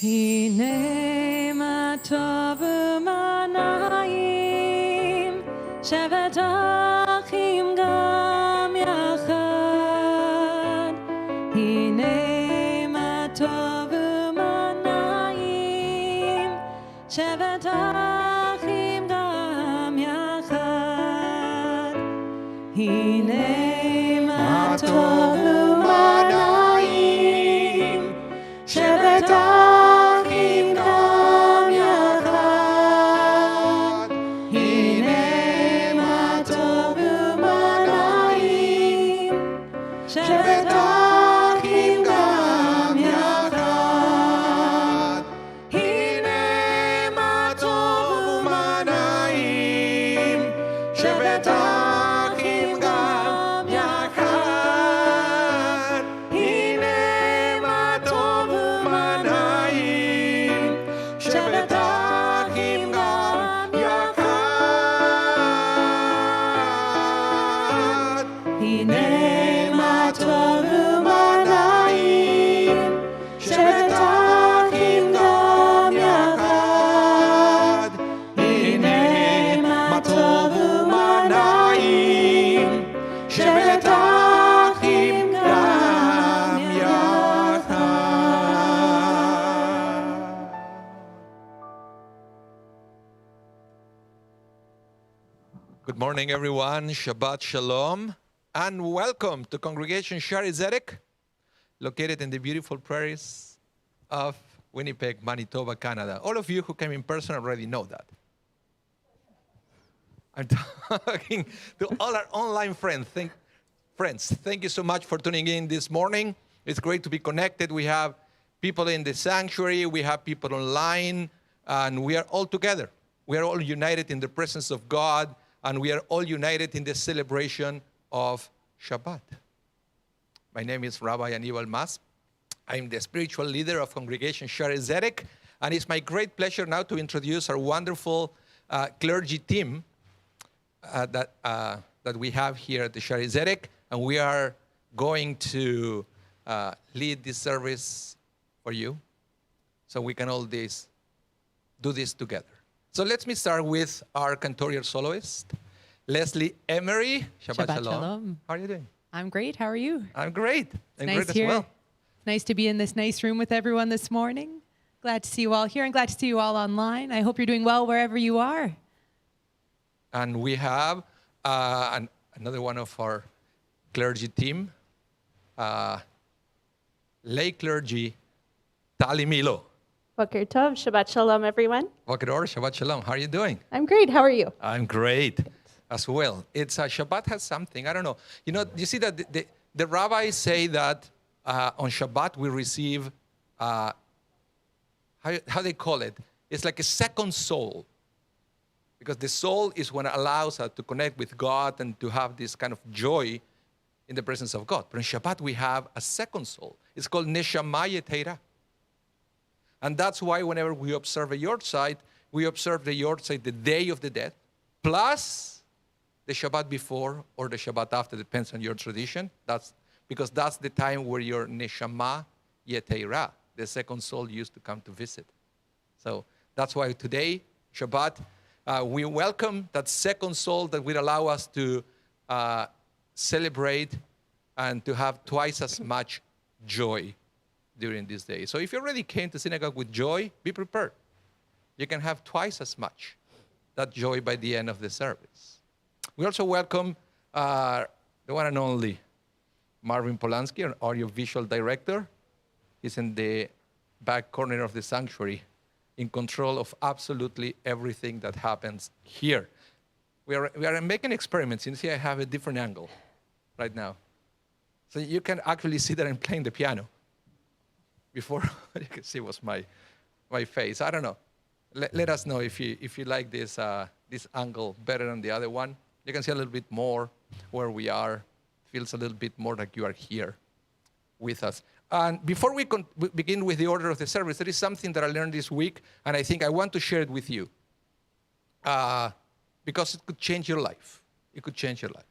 הנה מה טוב ומה נעים, שבת אחים גם יחד. הנה מה טוב ומה נעים, שבת אחים גם יחד. הנה מה טוב ומה נעים, שבת אחים גם יחד. הנה מה טוב ומה נעים, שבת אחים גם יחד. הנה מה טוב ומה נעים, שבת אחים גם יחד. הנה מה טוב ומה נעים, שבת אחים גם יחד. הנה מה טוב ומה נעים, שבת אחים גם יחד. הנה מה טוב ומה נעים, שבת אחים גם יחד. Good morning, everyone. Shabbat Shalom. And welcome to Congregation Shari Zedek, located in the beautiful prairies of Winnipeg, Manitoba, Canada. All of you who came in person already know that. I'm talking to all our online friends. Thank you so much for tuning in this morning. It's great to be connected. We have people in the sanctuary, we have people online, and we are all together. We are all united in the presence of God, and we are all united in the celebration of Shabbat. My name is Rabbi Anibal Mas. I'm the spiritual leader of Congregation Shari Zedek, and it's my great pleasure now to introduce our wonderful clergy team that we have here at the Shari Zedek, and we are going to lead this service for you, so we can all do this together. So let me start with our cantorial soloist, Leslie Emery. Shabbat Shalom. How are you doing? I'm great. How are you? I'm great. I'm Nice great as here. well. Nice to be in this nice room with everyone this morning. Glad to see you all here and glad to see you all online. I hope you're doing well wherever you are. And we have another one of our clergy team, lay clergy, Tali Milo. Boker Tov, Shabbat Shalom, everyone. Boker Or, Shabbat Shalom. How are you doing? I'm great. How are you? I'm great as well. It's Shabbat has something, I don't know. You know, you see that the rabbis say that on Shabbat we receive, how they call it? It's like a second soul. Because the soul is what allows us to connect with God and to have this kind of joy in the presence of God. But on Shabbat we have a second soul. It's called Neshama Yeteira. And that's why whenever we observe a Yortzeit, we observe the Yortzeit the day of the dead, plus the Shabbat before or the Shabbat after, depends on your tradition. That's because that's the time where your Neshama Yeteira, the second soul, used to come to visit. So that's why today, Shabbat, we welcome that second soul that will allow us to celebrate and to have twice as much joy during this day. So if you already came to synagogue with joy, be prepared. You can have twice as much that joy by the end of the service. We also welcome the one and only Marvin Polanski, our audiovisual director. He's in the back corner of the sanctuary, in control of absolutely everything that happens here. We are making experiments. You see, I have a different angle right now. So you can actually see that I'm playing the piano. Before, you can see was my face. I don't know. Let us know if you like this angle better than the other one. You can see a little bit more where we are. Feels a little bit more like you are here with us. And before we begin with the order of the service, there is something that I learned this week, and I think I want to share it with you because it could change your life. It could change your life.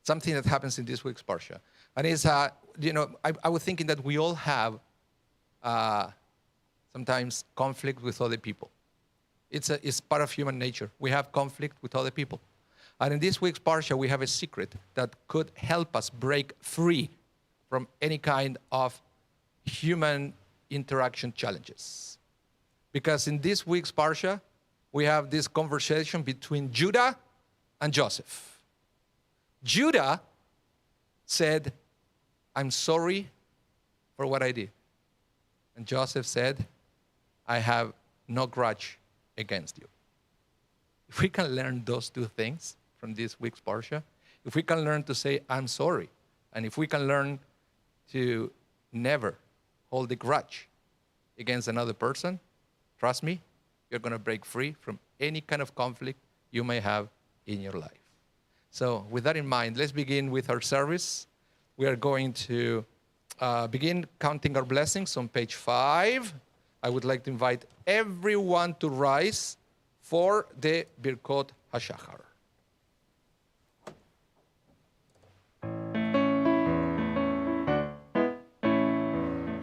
Something that happens in this week's Parsha. And it's, I was thinking that we all have sometimes conflict with other people. It's part of human nature. We have conflict with other people. And in this week's Parsha, we have a secret that could help us break free from any kind of human interaction challenges. Because in this week's Parsha, we have this conversation between Judah and Joseph. Judah said, I'm sorry for what I did. And Joseph said, I have no grudge against you. If we can learn those two things from this week's Parsha, if we can learn to say, I'm sorry, and if we can learn to never hold a grudge against another person, trust me, you're going to break free from any kind of conflict you may have in your life. So with that in mind, let's begin with our service. We are going to begin counting our blessings on page 5. I would like to invite everyone to rise for the Birkot HaShachar.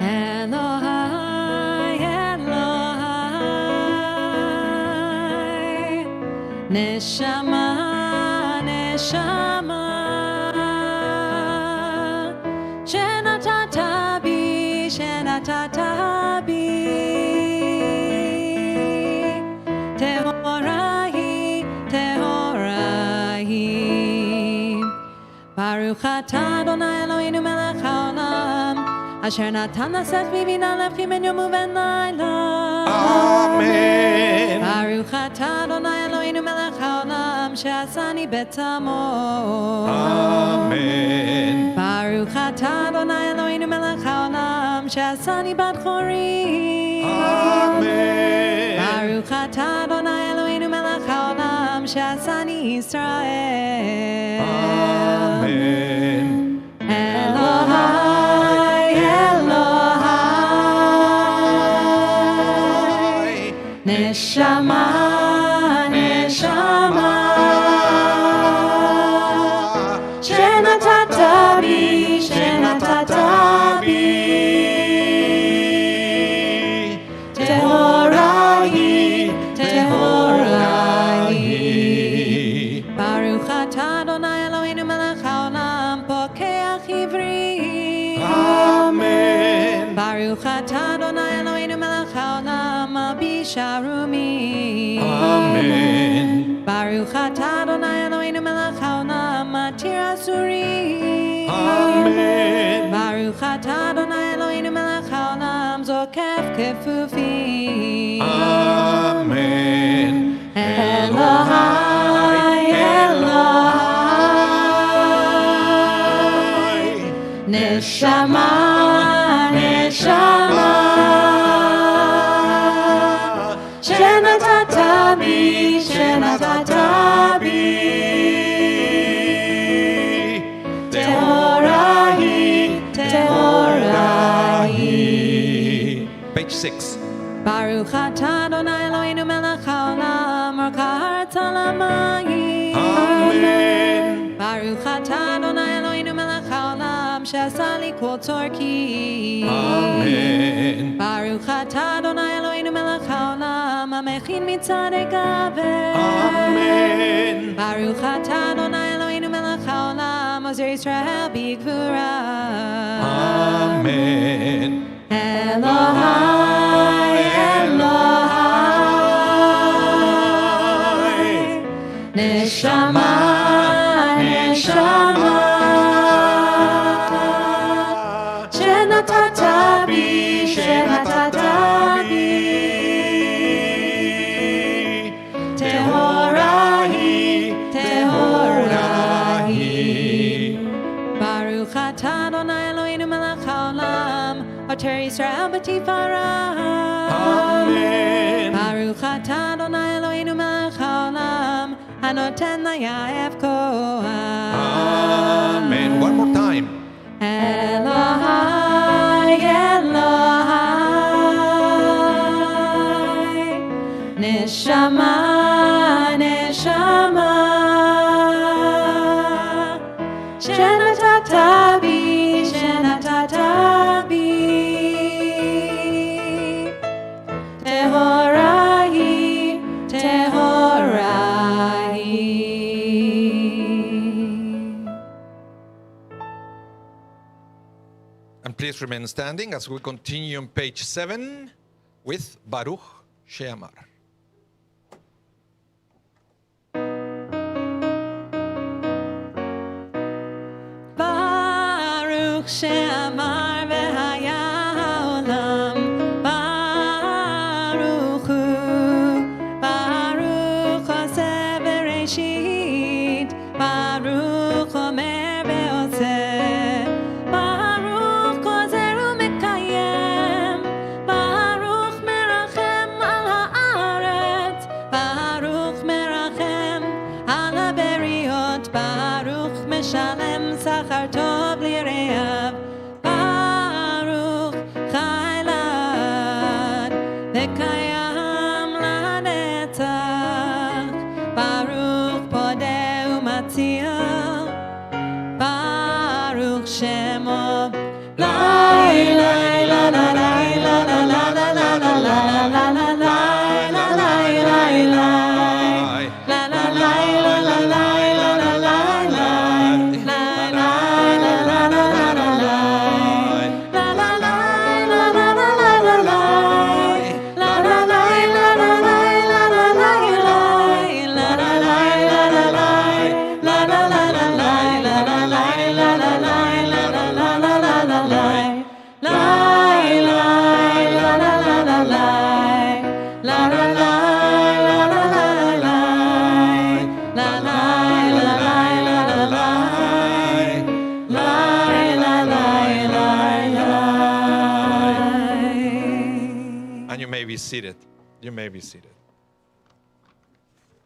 Elohai, Elohai, Neshama, Neshama, Shenatata bi, Shenatata bi, Tehorahi, Tehorahi, Baruch atah Adonai Eloheinu melech haolam, Asher natan lasech bibina levchim ben yomu ben laila. Amen. Baruch atah Adonai Eloheinu melech haolam, she'asani betamot. Amen. Baruch atah Adonai Eloheinu melech haolam, she'asani bat chorim. Amen. Baruch atah Adonai Eloheinu melech haolam, she'asani Yisrael. Amen. Elohai, Elohai, Neshama, Neshama, Shenatata bi, Shenatata bi, Tehorahi, Tehorahi, Baruch atah Adonai Eloheinu melech haolam, pokeach ivri. Amen. Baruch atah Adonai Eloheinu melech haolam, mabish harumi. Amen. Baruch atah Adonai Eloheinu melech haolam, matir asurim. Amen. Baruch atah Adonai Eloheinu melech haolam, zokef kefufim. Amen. Elohai, Elohai, Neshama, Neshama, Shenatata bi, Shenatata bi, Tehorahi, Tehorahi. Page 6. Baruch atah Adonai Eloheinu melech haolam, orkat alamayim. Amen. Baruch atah Adonai Eloheinu melech haolam, she'asa li kol tzorki. Amen. Baruch atah Adonai Eloheinu melech haolam, hamechin mitzadei gaver. Amen. Baruch atah Adonai Eloheinu melech haolam, ozer Yisrael bigvura. Amen. Elohai, Elohai, Neshama, Neshama, Shenatata bi, Shenatata bi, Tehorahi, Tehorahi, Baruch atah Adonai Eloheinu melech haolam, Oter Yisrael b'tifara. Amen. Baruch atah Adonai Eloheinu melech haolam, hanoten layaef koach. Amen. One more time. Elohai, Elohai, Neshama, Neshama, Shenatata bi, Shenatata bi, And please remain standing as we continue on page 7 with Baruch She'amar. Baruch She'amar v'haya ha'olam. Baruch Hu. Baruch Oseh Bereshit. Baruch Omer ve'oseh. Baruch Gozer u'mekayem. Baruch merachem al ha'aretz. Baruch merachem al ha'beriot. Baruch meshalem sachar tov li'reav. Baruch chaylad v'kayam lanetzach. Baruch podeh u'matzil. Baruch Shemo. Lai, lai, la, la, lai, la, la, la, la, la, la, la, la, la, lai, la, lai, lai, lai. La, la, lai, la, la, lai, la, la, lai, lai. La, lai, la, la, la, la, la, lai. La, la, lai, la, la, la, la, la, lai. La, la, lai, la, la, lai, la, la, lai, lai. La, la, lai, la, la, lai. La, la, la, la, lai, la, la, lai, la, la, lai, la, la, la, la, la, la, lai. Lai, lai, la, la, la, la, lai. La, la, lai, la, la, la, la, lai. La, lai, la, lai, la, la, lai. Lai, la, lai, lai, lai. And you may be seated. You may be seated.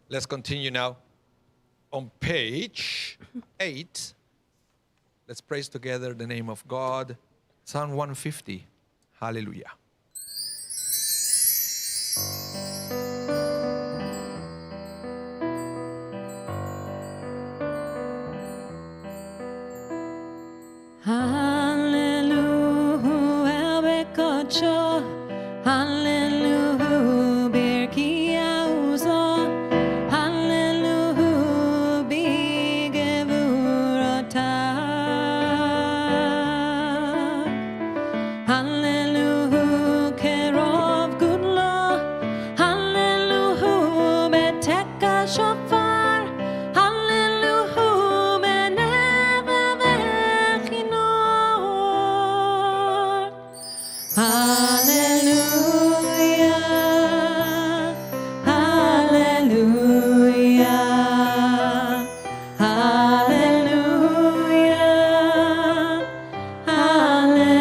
Let's continue now. On page 8, let's praise together the name of God. Psalm 150. Hallelujah. Hallelujah, bekocho. Hallelujah, birkiauzo. Hallelujah, bigevurotav. Hallelujah, kerov gudlo. Hallelujah, beteka shofar. Hallelujah, beneva vechinor. Hallelujah, hallelujah, hallelujah, hallelujah.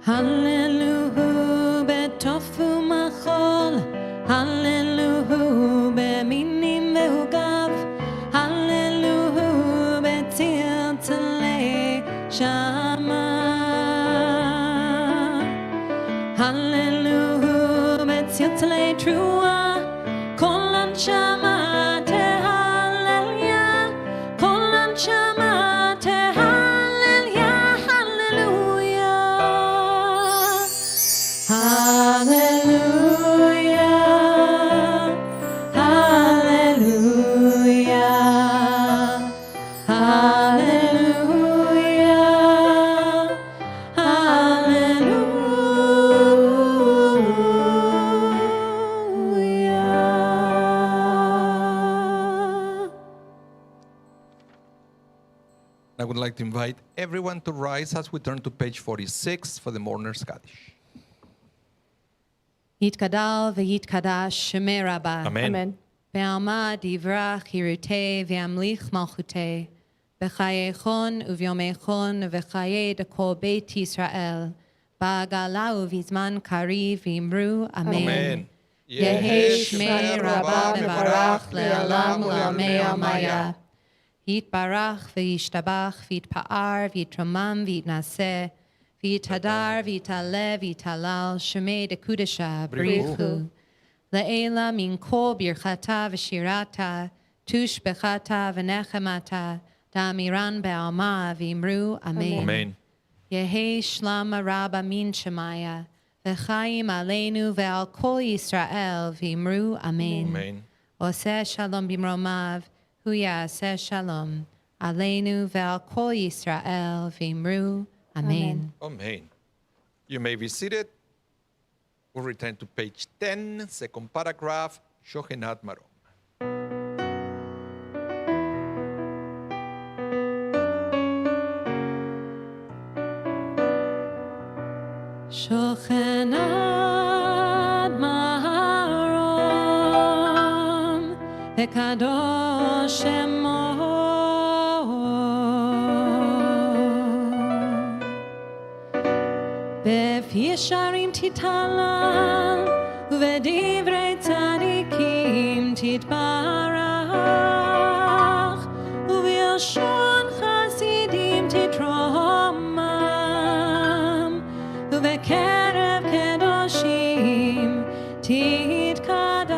Hallelujah, betofu machol. Hallelujah, beminim ve'ugav. Hallelujah, betziltzalei shama. Hallelujah, betziltzalei trua. Kol anshama tehallelujah. Kol anshama tehallelujah. Hallelujah. Hallelujah, hallelujah, hallelujah, hallelujah. I would like to invite everyone to rise as we turn to page 46 for the Mourner's Kaddish. Yitkadal v'yitkadash shemei rabbah. Amen. Amen. Be'alma divrach hirutei v'yamlich malchutei. B'chayechon uvyomechon v'chaye dekol beit Yisrael. Ba'agala uvizman kariv v'imru amen. Amen. Yehi shmei rabbah mevarach le'olam u'lamei amaya. Yitbarach v'yishtabach v'yitpa'ar v'yitromam v'yitnaseh. V'yitadar v'yitaleh v'yitalal shemei dekudesha b'richu. Le'ela min kol birchata v'shirata tush bechata v'nechemata da'amiran be'alma v'imru amen. Amen. Yehi shlama rabba min shemaya v'chaim aleinu ve'al kol Yisrael v'imru amen. Amen. Oseh shalom bimromav, hu ya'aseh shalom, aleinu ve'al kol Yisrael v'imru amen. Amen. You may be seated. We'll return to page 10, second paragraph, Shohenat Marom. Shochenat maharom v'kadosh shemo b'fi yesharim tithalal u'v'divrei tzadikim titbarach u'v'yelshon chasidim titromam u'v'kerev kedoshim titkadash.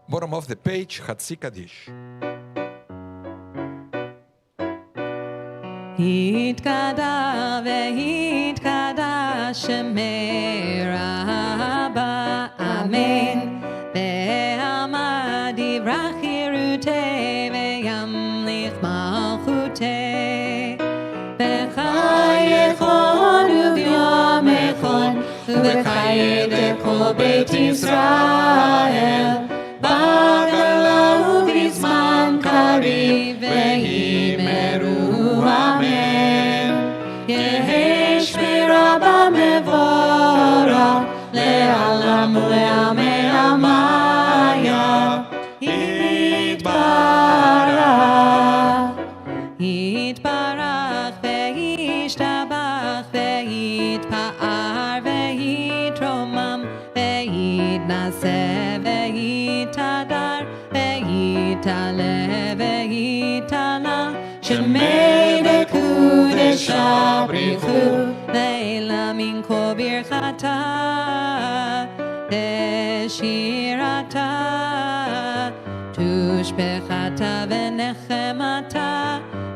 Bottom of the page, Hatzi Kaddish. Hitkada vehitkada shemei rabba amen ve'amad yivrach yirutei ve'yamlich malchutei v'chayechon u'vyom echon u'v'chayet kol beit Yisrael b'gala u'bizman kariv ve'himeru amen. Yehesh mirabba mevora le'alam u'le'amei amaya yitbarach yitbarach ve'yishtabach ve'yitpa'ar ve'yitromam ve'yitnaseh ve'yitadar ve'yitale ve'yitala shemei bekudesh abrichu leila min kol birchata deshirata tushbechata v'nechemata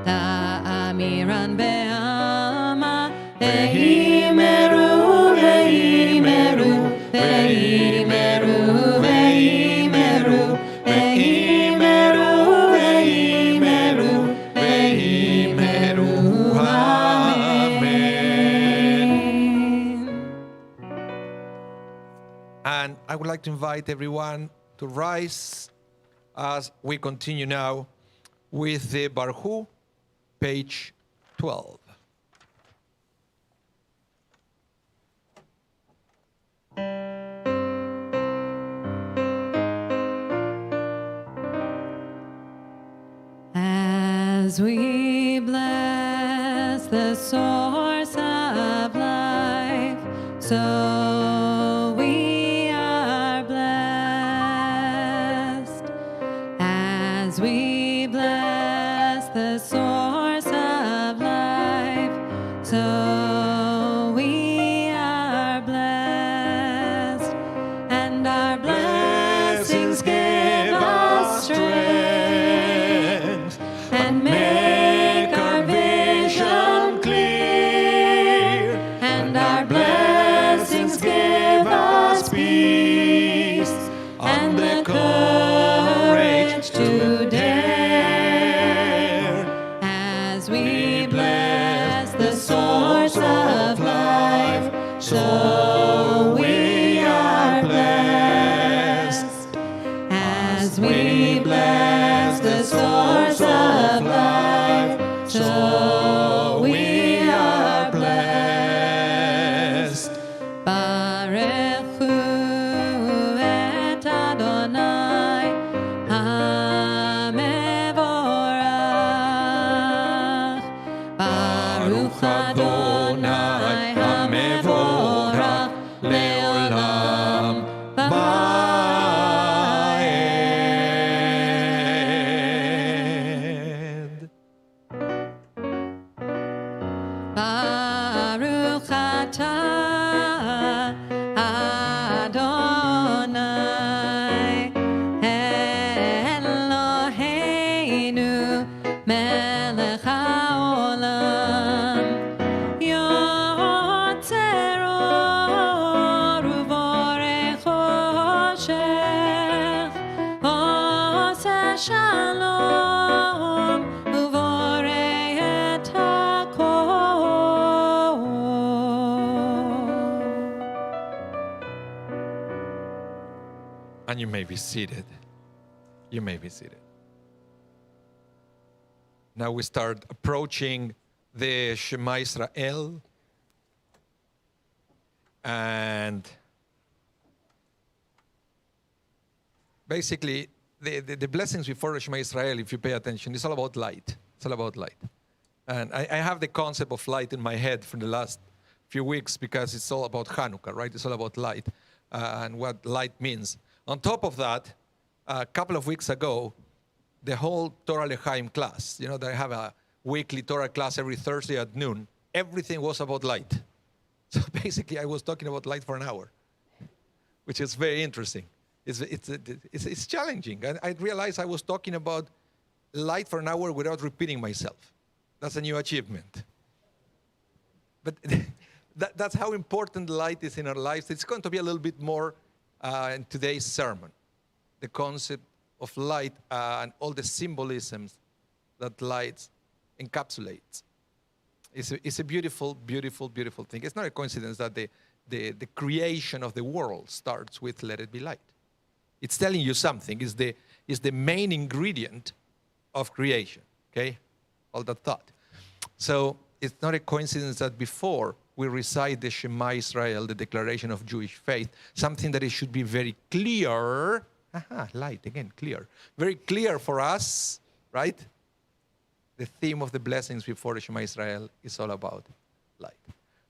ta'amiran be'alma ve'imeru ve'imeru ve'imeru ve'imeru ve'imeru ve'imeru ve'imeru amen. And I would like to invite everyone to rise as we continue now with the Barhu, page 12. As we bless the source of life, so we are blessed. As we bless the source of life, so we are blessed. And our blessings give us strength and make our vision clear. And our blessings give us peace and the courage to dare. As we bless the source of life, so we are blessed. As we bless the source of life, so we are blessed. Baruch hu et Adonai hamevorach. Baruch Adonai hamevorach leolam va'ed. Baruch atah Adonai Eloheinu melech haolam And you may be seated. You may be seated. Now we start approaching the Shema Israel. And basically, the blessings before the Shema Israel, if you pay attention, it's all about light. It's all about light. And I have the concept of light in my head for the last few weeks because it's all about Hanukkah, right? It's all about light and what light means. On top of that, a couple of weeks ago, the whole Torah L'chaim class, you know, they have a weekly Torah class every Thursday at noon. Everything was about light. So basically, I was talking about light for an hour, which is very interesting. It's challenging. I realized I was talking about light for an hour without repeating myself. That's a new achievement. But that's how important light is in our lives. It's going to be a little bit more in today's sermon. The concept of light and all the symbolisms that light encapsulates. It's a beautiful, beautiful, beautiful thing. It's not a coincidence that the creation of the world starts with "Let it be light." It's telling you something. It's the main ingredient of creation. Okay, all that thought. So it's not a coincidence that before we recite the Shema Israel, the declaration of Jewish faith, something that it should be very clear. Light again, clear. Very clear for us, right? The theme of the blessings before the Shema Israel is all about light.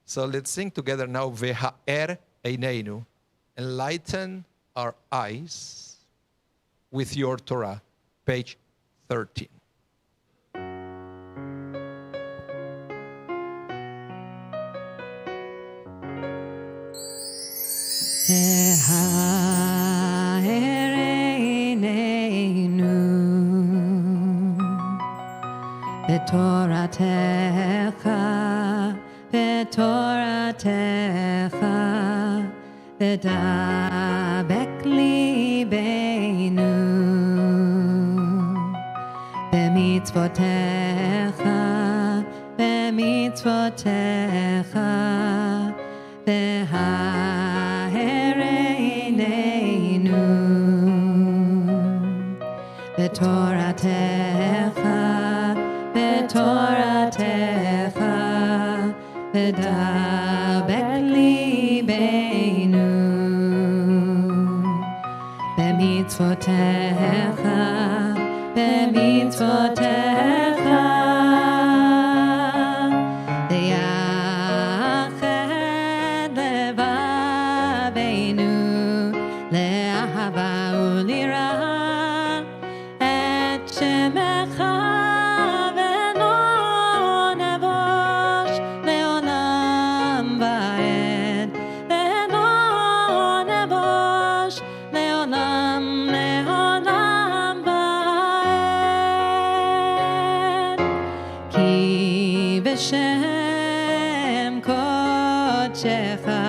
So let's sing together now, Veha'er Eineinu, enlighten our eyes with your Torah, page 13. Betoratecha, Betoratecha, Bedabek libeinu, Bemitzvotecha, Bemitzvotecha, Behaereneinu, Betoratecha, Betoratecha, Bedabek libeinu, Bemitzvotecha, Bemitzvotecha, Le'ached levabeinu, le'ahava u'lira, et shemecha Shem Kodechecha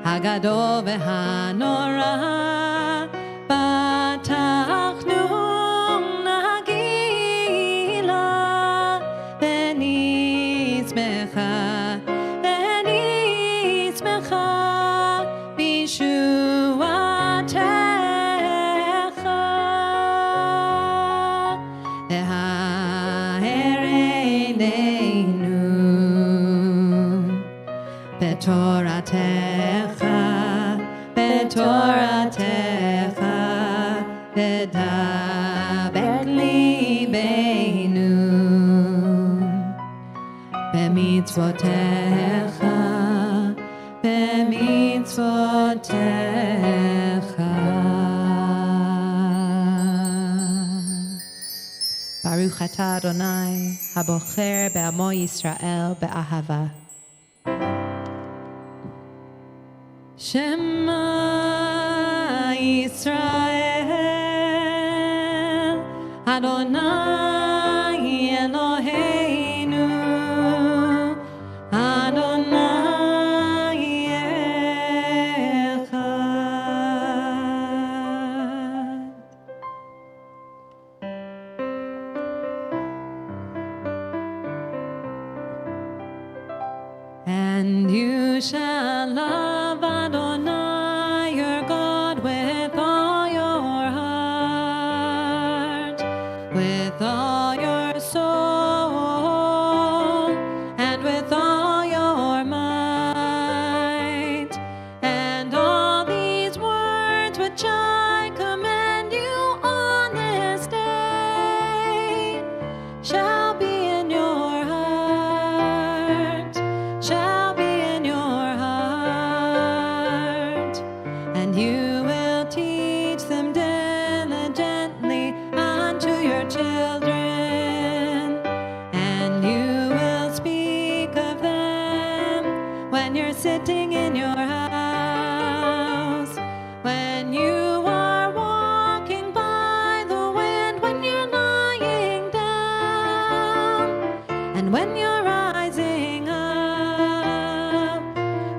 Hagadol v'hanora Batachnu Nagila B'nitzmecha B'nitzmecha B'shuatecha Le'ha'ereneinu Betoratecha, Betoratecha, Bedabek libeinu, Bemitzvotecha, Bemitzvotecha. Baruch atah Adonai, habocher be'amo Yisrael be'ahava. Shema Yisrael, Adonai Eloheinu, Adonai Echad. And you shall love Adonai your God with all when you're sitting in your house, when you are walking by the wind, when you're lying down, and when you're rising up,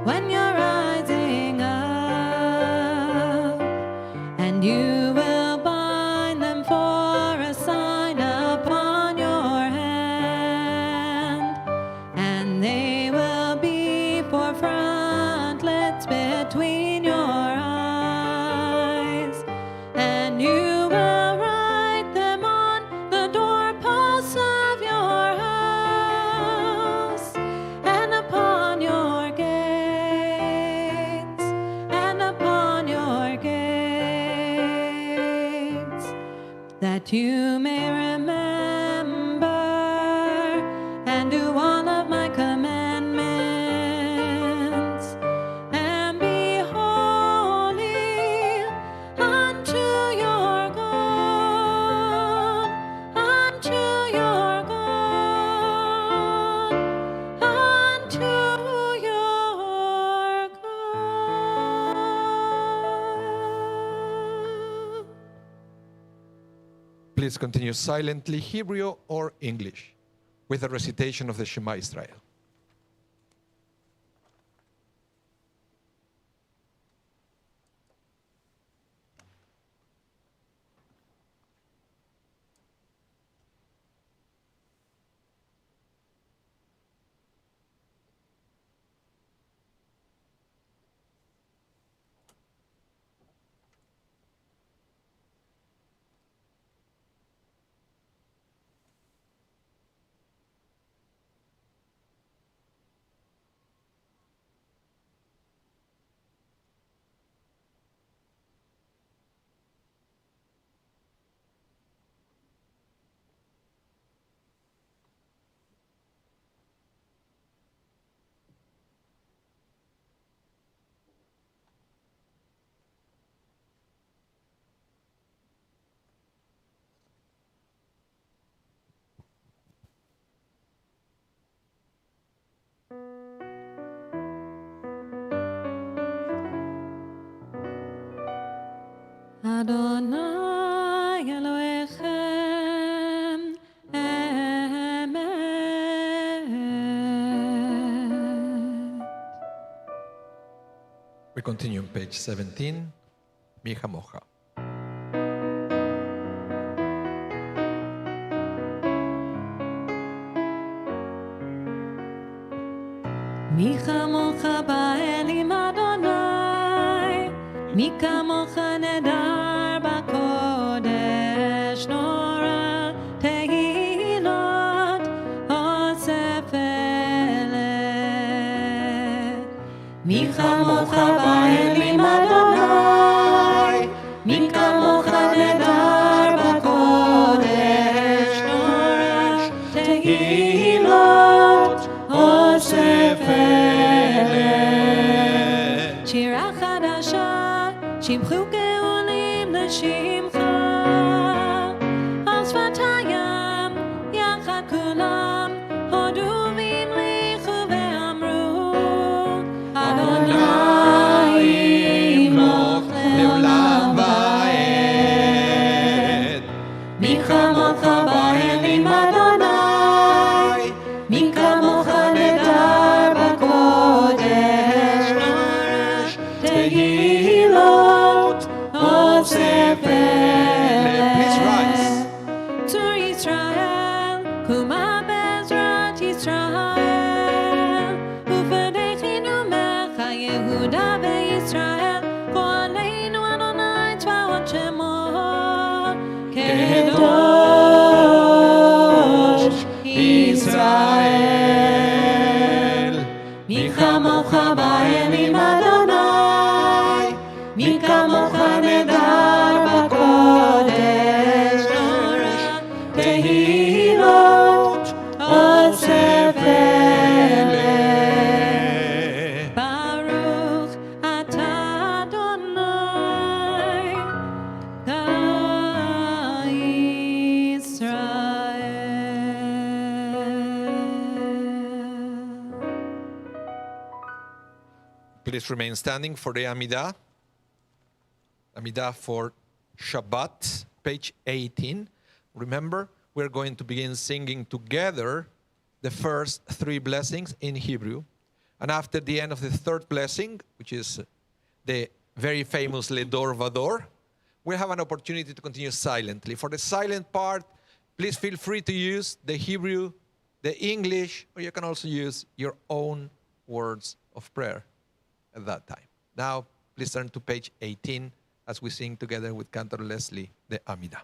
when you're rising up, and you will bind them for a sign upon your hand, and they will be for frontlets between your eyes, and you will write them on the doorposts of your house, and upon your gates, and upon your gates, that you may remember and do all of my commandments, and be holy unto your God, unto your God, unto your God. Please continue silently, Hebrew or English, with the recitation of the Shema Israel. Adonai Elohechem Emet. We continue on page 17, Mi Hamocha. מי כמוך באלים אדוני, מי כמוך נדר בקודש, נורא תהילות אוסף אלה. מי כמוך באלים אדוני, מי כמוך נדר בקודש, נורא תהילות אוסף שירה חדשה, שמחו גאולים לשמך, על שפתיים יחד כולם, הודו והמליכו ואמרו, אדוני ימלוך לעולם ועד. מי כמוך באלים אדוני, מי כמוך נדר בקודש, תהילות אוסף Please rise. צור ישראל, קומה בעזרת ישראל, ופדחנו ממך יהודה וישראל, פועלנו אדוני צבאות שמו, קדוש ישראל. מי כמוך באלים אדוני, מי כמוך נדר בקודש, נורא תהילות אוסף אלה. ברוך אתה אדוני, גיא ישראל. Please remain standing for the Amidah. Amidah for Shabbat, page 18. Remember, we're going to begin singing together the first three blessings in Hebrew. And after the end of the third blessing, which is the very famous Ledor Vador, we have an opportunity to continue silently. For the silent part, please feel free to use the Hebrew, the English, or you can also use your own words of prayer at that time. Now, please turn to page 18 as we sing together with Cantor Leslie, the Amidah.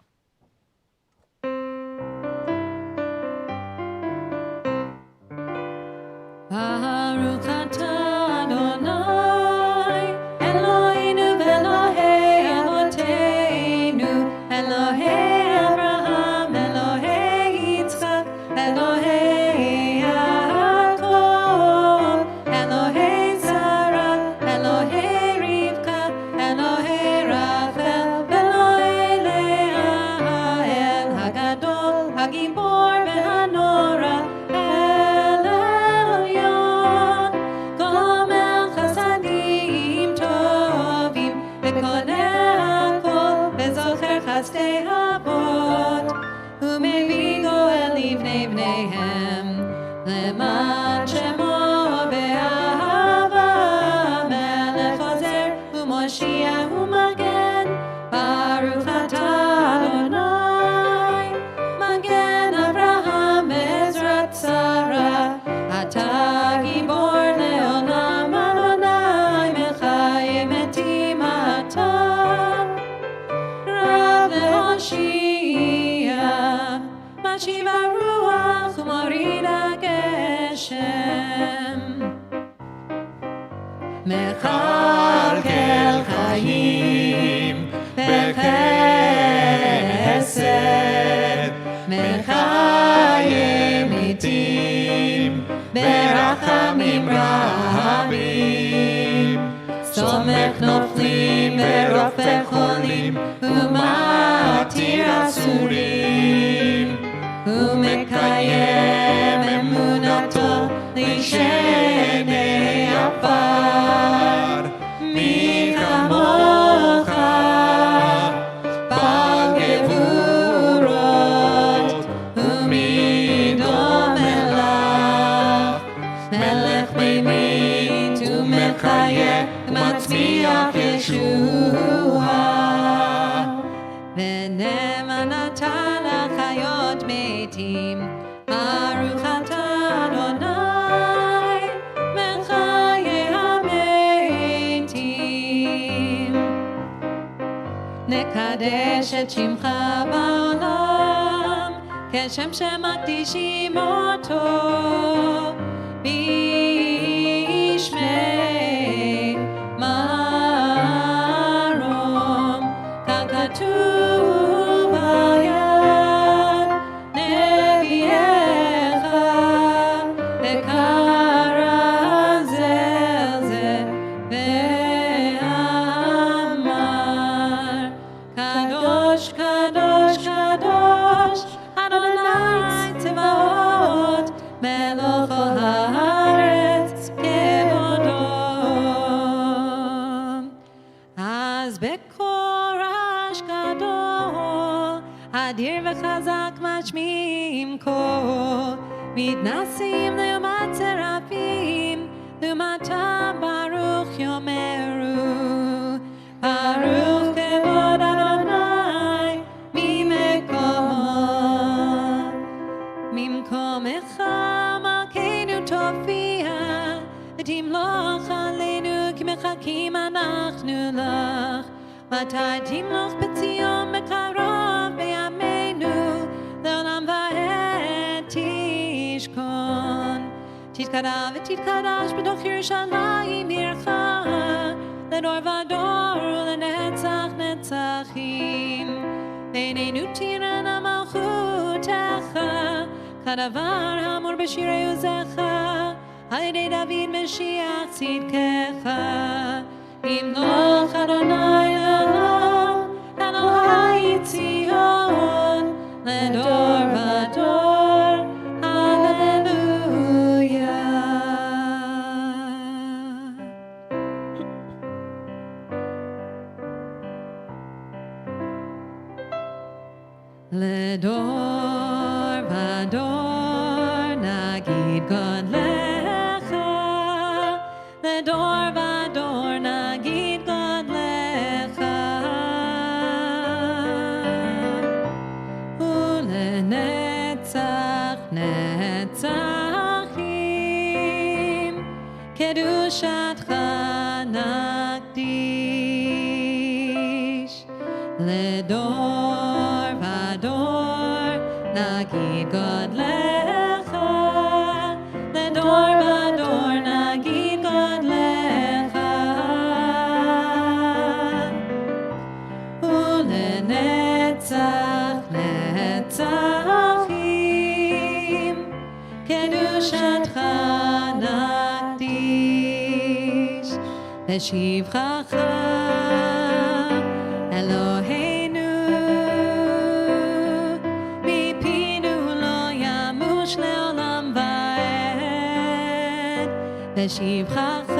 Baruch atah Adonai, Eloheinu v'Elohei Avoteinu, Elohei Abraham, Elohei Yitzchak, Elohei Yaakov, Elohei Sarah, Elohei Rivka, Elohei Rachel, Elohei Leah, El Hagadol, Hagibor v'Hanora, Chasdei Havot, ומביא גואל לבני בניהם, למען שמו באהבה, מלך עוזר ומושיע ומגן, ברוך אתה אדוני, מגן אברהם בעזרת שרה, אתה גיבור לעולם אדוני, מחי מתים אתה. משיב הרוח ומוריד הגשם מכלכל חיים בחסד מחיה מתים ברחמים רבים סומך נופלים ורופא חולים ומתיר אסורים ומקיים אמונתו לשני עפר מי כמוך בעל גבורות ומי דומה לך מלך באמת ומחיה ומצמיח ישועה ונאמנתה לחיות מתים, ברוך אתה אדוני, מחיי המתים. נקדש את שמך בעולם, כשם שמקדישים אותו, בשמי מרום, ככתוב היד, נביאך, וקרא זה ואמר, קדוש, קדוש, קדוש, אדוני צבאות, מלך כל הארץ כבודו. אז בקורש גדול, אדיר וחזק משמיעים קול, מתנסים ליומת צרפים, לעומתם ברוך יאמרו, ברוך כבוד אדוני ממקומו. ממקומך מלכנו תופיע, ותמלוך עלינו כי מחכים אנחנו לך. מתי תמלוך בציון בקרוב בימינו, לעולם ועד תשכון. תתקרא ותתקדש בתוך ירושלים עירך, לדור ודור ולנצח נצחים. בינינו תירנה מלכותך, כדבר האמור בשירי עוזך, על ידי דוד משיח צדקך. ימלוך אדוני לעולם, אלוהי ציון, לדור ודור, הללויה. לדור ודור נגיד גודלך, לדור ודור נגיד גודלך, ולנצח נצחים קדושתך נקדיש. לדור ודור נגיד גודלך, לדור ודור נגיד גודלך, ולנצח נצחים קדושתך נקדיש. לשבחך אלוהינו, מפינו לא ימוש לעולם ועד. לשבחך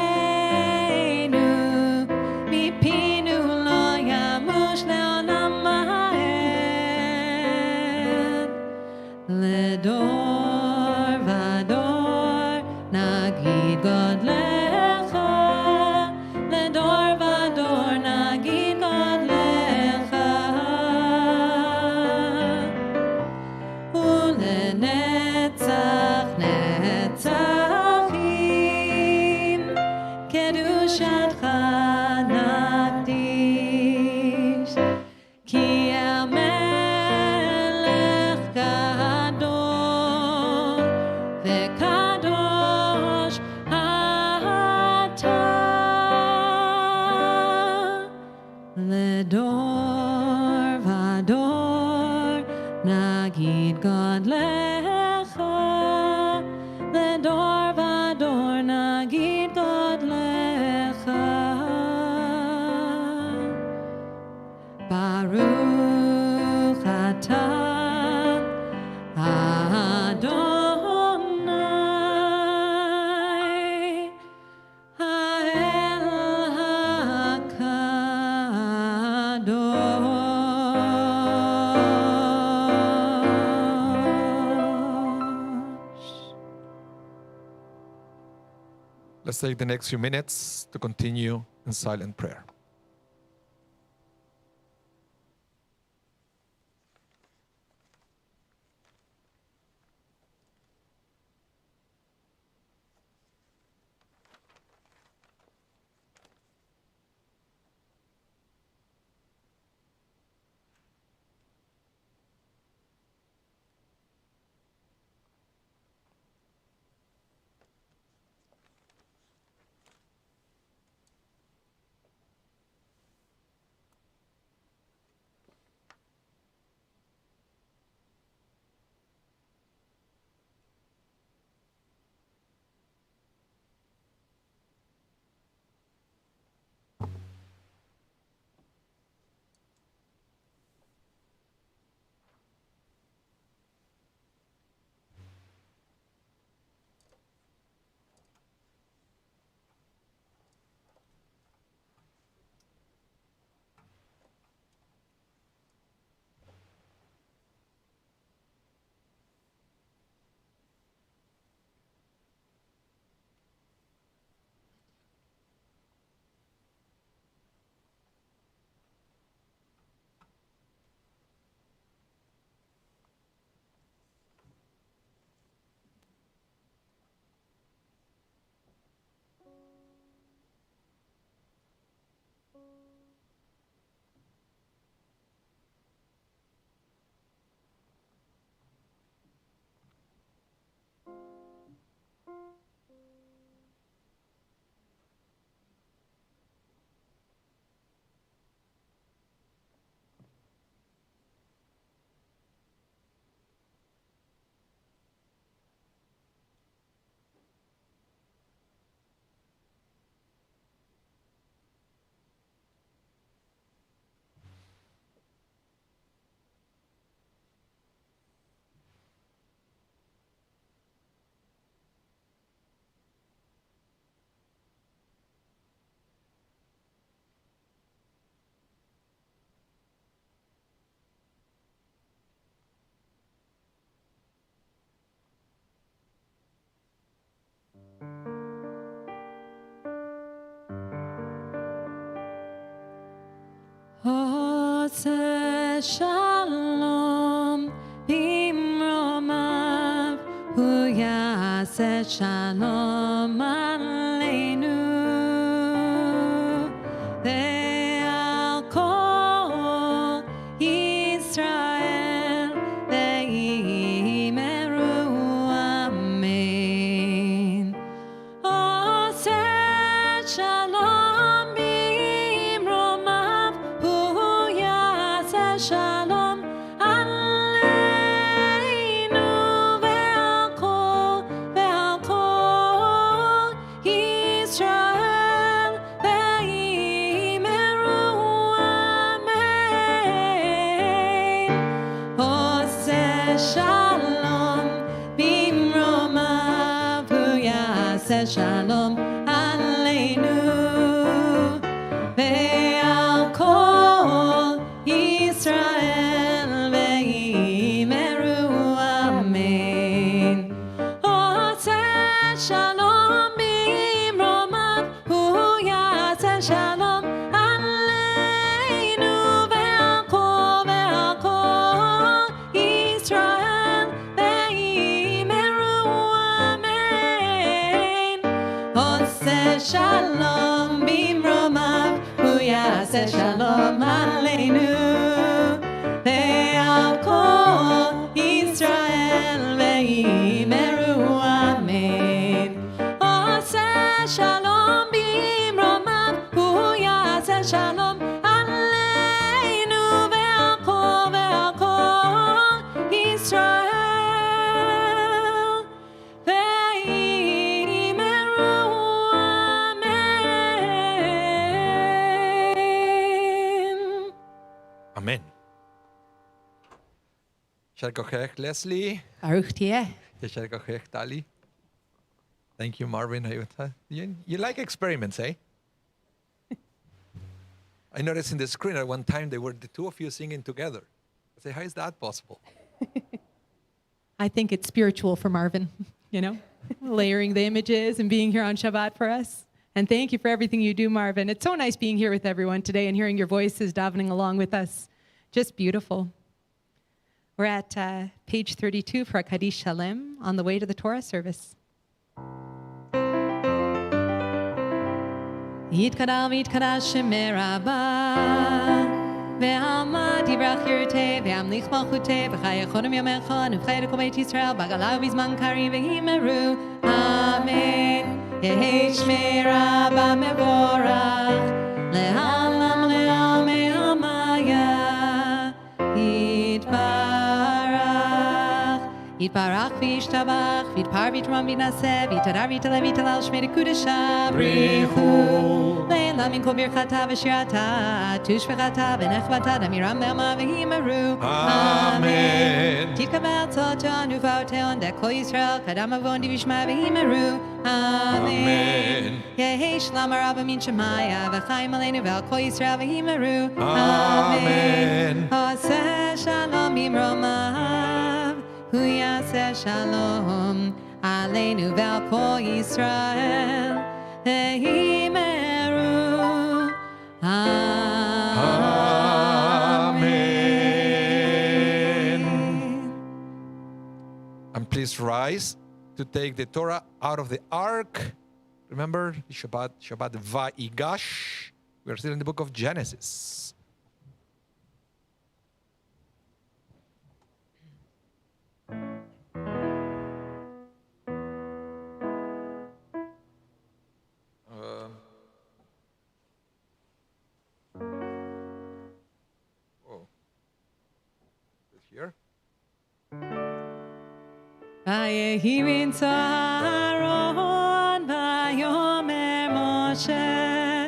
אלוהינו, מפינו לא ימוש לעולם ועד. לדור ודור נגיד גודלך, לדור ודור נגיד גודלך, ולנצח נצחים קדושתך נקדיש. כי המלך גדול וקדוש אתה, לדור ודור נגיד גודלך, לדור ודור נגיד גודלך. ברוך אתה אדוני האל הקדוש. Let's take the next few minutes to continue in silent prayer. עושה שלום במרומיו, הוא יעשה שלום עלינו ועל כל ישראל ואמרו אמן. עושה שלום במרומיו, הוא יעשה שלום עלינו ועל כל ישראל ואמרו אמן. עושה שלום במרומיו, הוא יעשה שלום עלינו ועל כל ישראל ואמרו אמן. עושה שלום במרומיו, הוא יעשה שלום עלינו ועל כל ישראל ואמרו אמן. עושה שלום במרומיו, הוא יעשה שלום עלינו ועל כל ישראל ואמרו אמן. עושה שלום במרומיו, הוא יעשה שלום עלינו ועל כל ישראל ואמרו אמן. אמן. יישר כוחך, לסלי. ברוך תהיה. יישר כוחך, טלי. Thank you, Marvin. You like experiments, eh? I noticed in the screen at one time they were the two of you singing together. I say, how is that possible? I think it's spiritual for Marvin, you know, layering the images and being here on Shabbat for us. And thank you for everything you do, Marvin. It's so nice being here with everyone today and hearing your voices davening along with us. Just beautiful. We're at page 32 for a Kaddish Shalem on the way to the Torah service. יתקדש ויתקדש שמי רבה ועמד יברח ירתה וימליך מלכותה וחי יכונם ימיך נבחי לכל בית ישראל בגלה ובזמן קריב ואמרו אמן. יהי שמי רבה מבורך לעלם לעלמי המיה יתברך יתברך וישתבח ויתפאר ויתרום ויתנשא ויתהדר ויתעלה ויתהלל שמי לקודשה בריחו לעילא מן כל ברכתה ושירתה תושבחתה ונחמתה דמירם נעמה ואמרו אמן. תתקבל צאתנו ופעותיון דק כל ישראל קדם עוון דבשמה ואמרו אמן. יהי שלום הרבה מן שמיה וחיים עלינו ועל כל ישראל ואמרו אמן. עושה שלום במרומיו, הוא יעשה שלום עלינו ועל כל ישראל ואמרו Amen. And please rise to take the Torah out of the ark. Remember Shabbat Vayigash. We are still in the book of Genesis. Here. ויהי בנצור אהרון ויאמר משה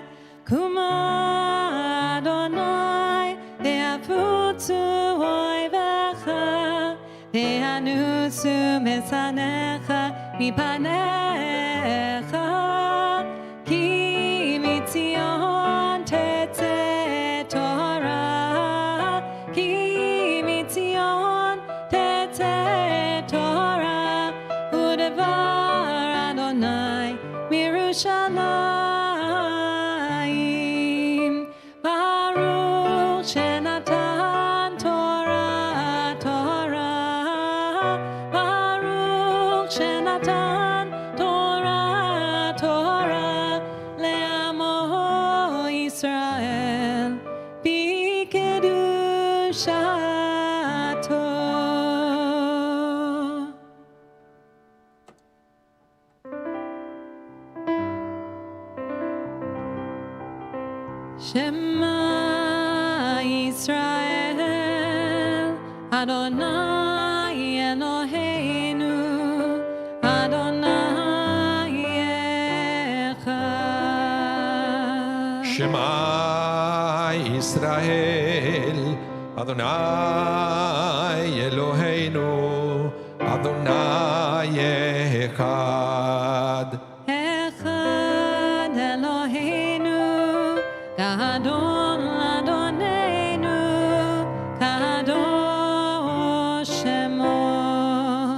קומה אדוני ויפוצו אויביך וינוסו משנאיך מפניך כי מציון תצא תורה כי מציון תצא תורה ודבר אדוני מירושלים ברוך שנתן Natan Torah, Torah Le'amo Israel B'kedushato. Shema Israel Adonai Eloheinu Adonai Echad. Shema Israel, Adonai Eloheinu, Adonai Echad. Echad Eloheinu Gadol Adonenu Kadosh Shemo.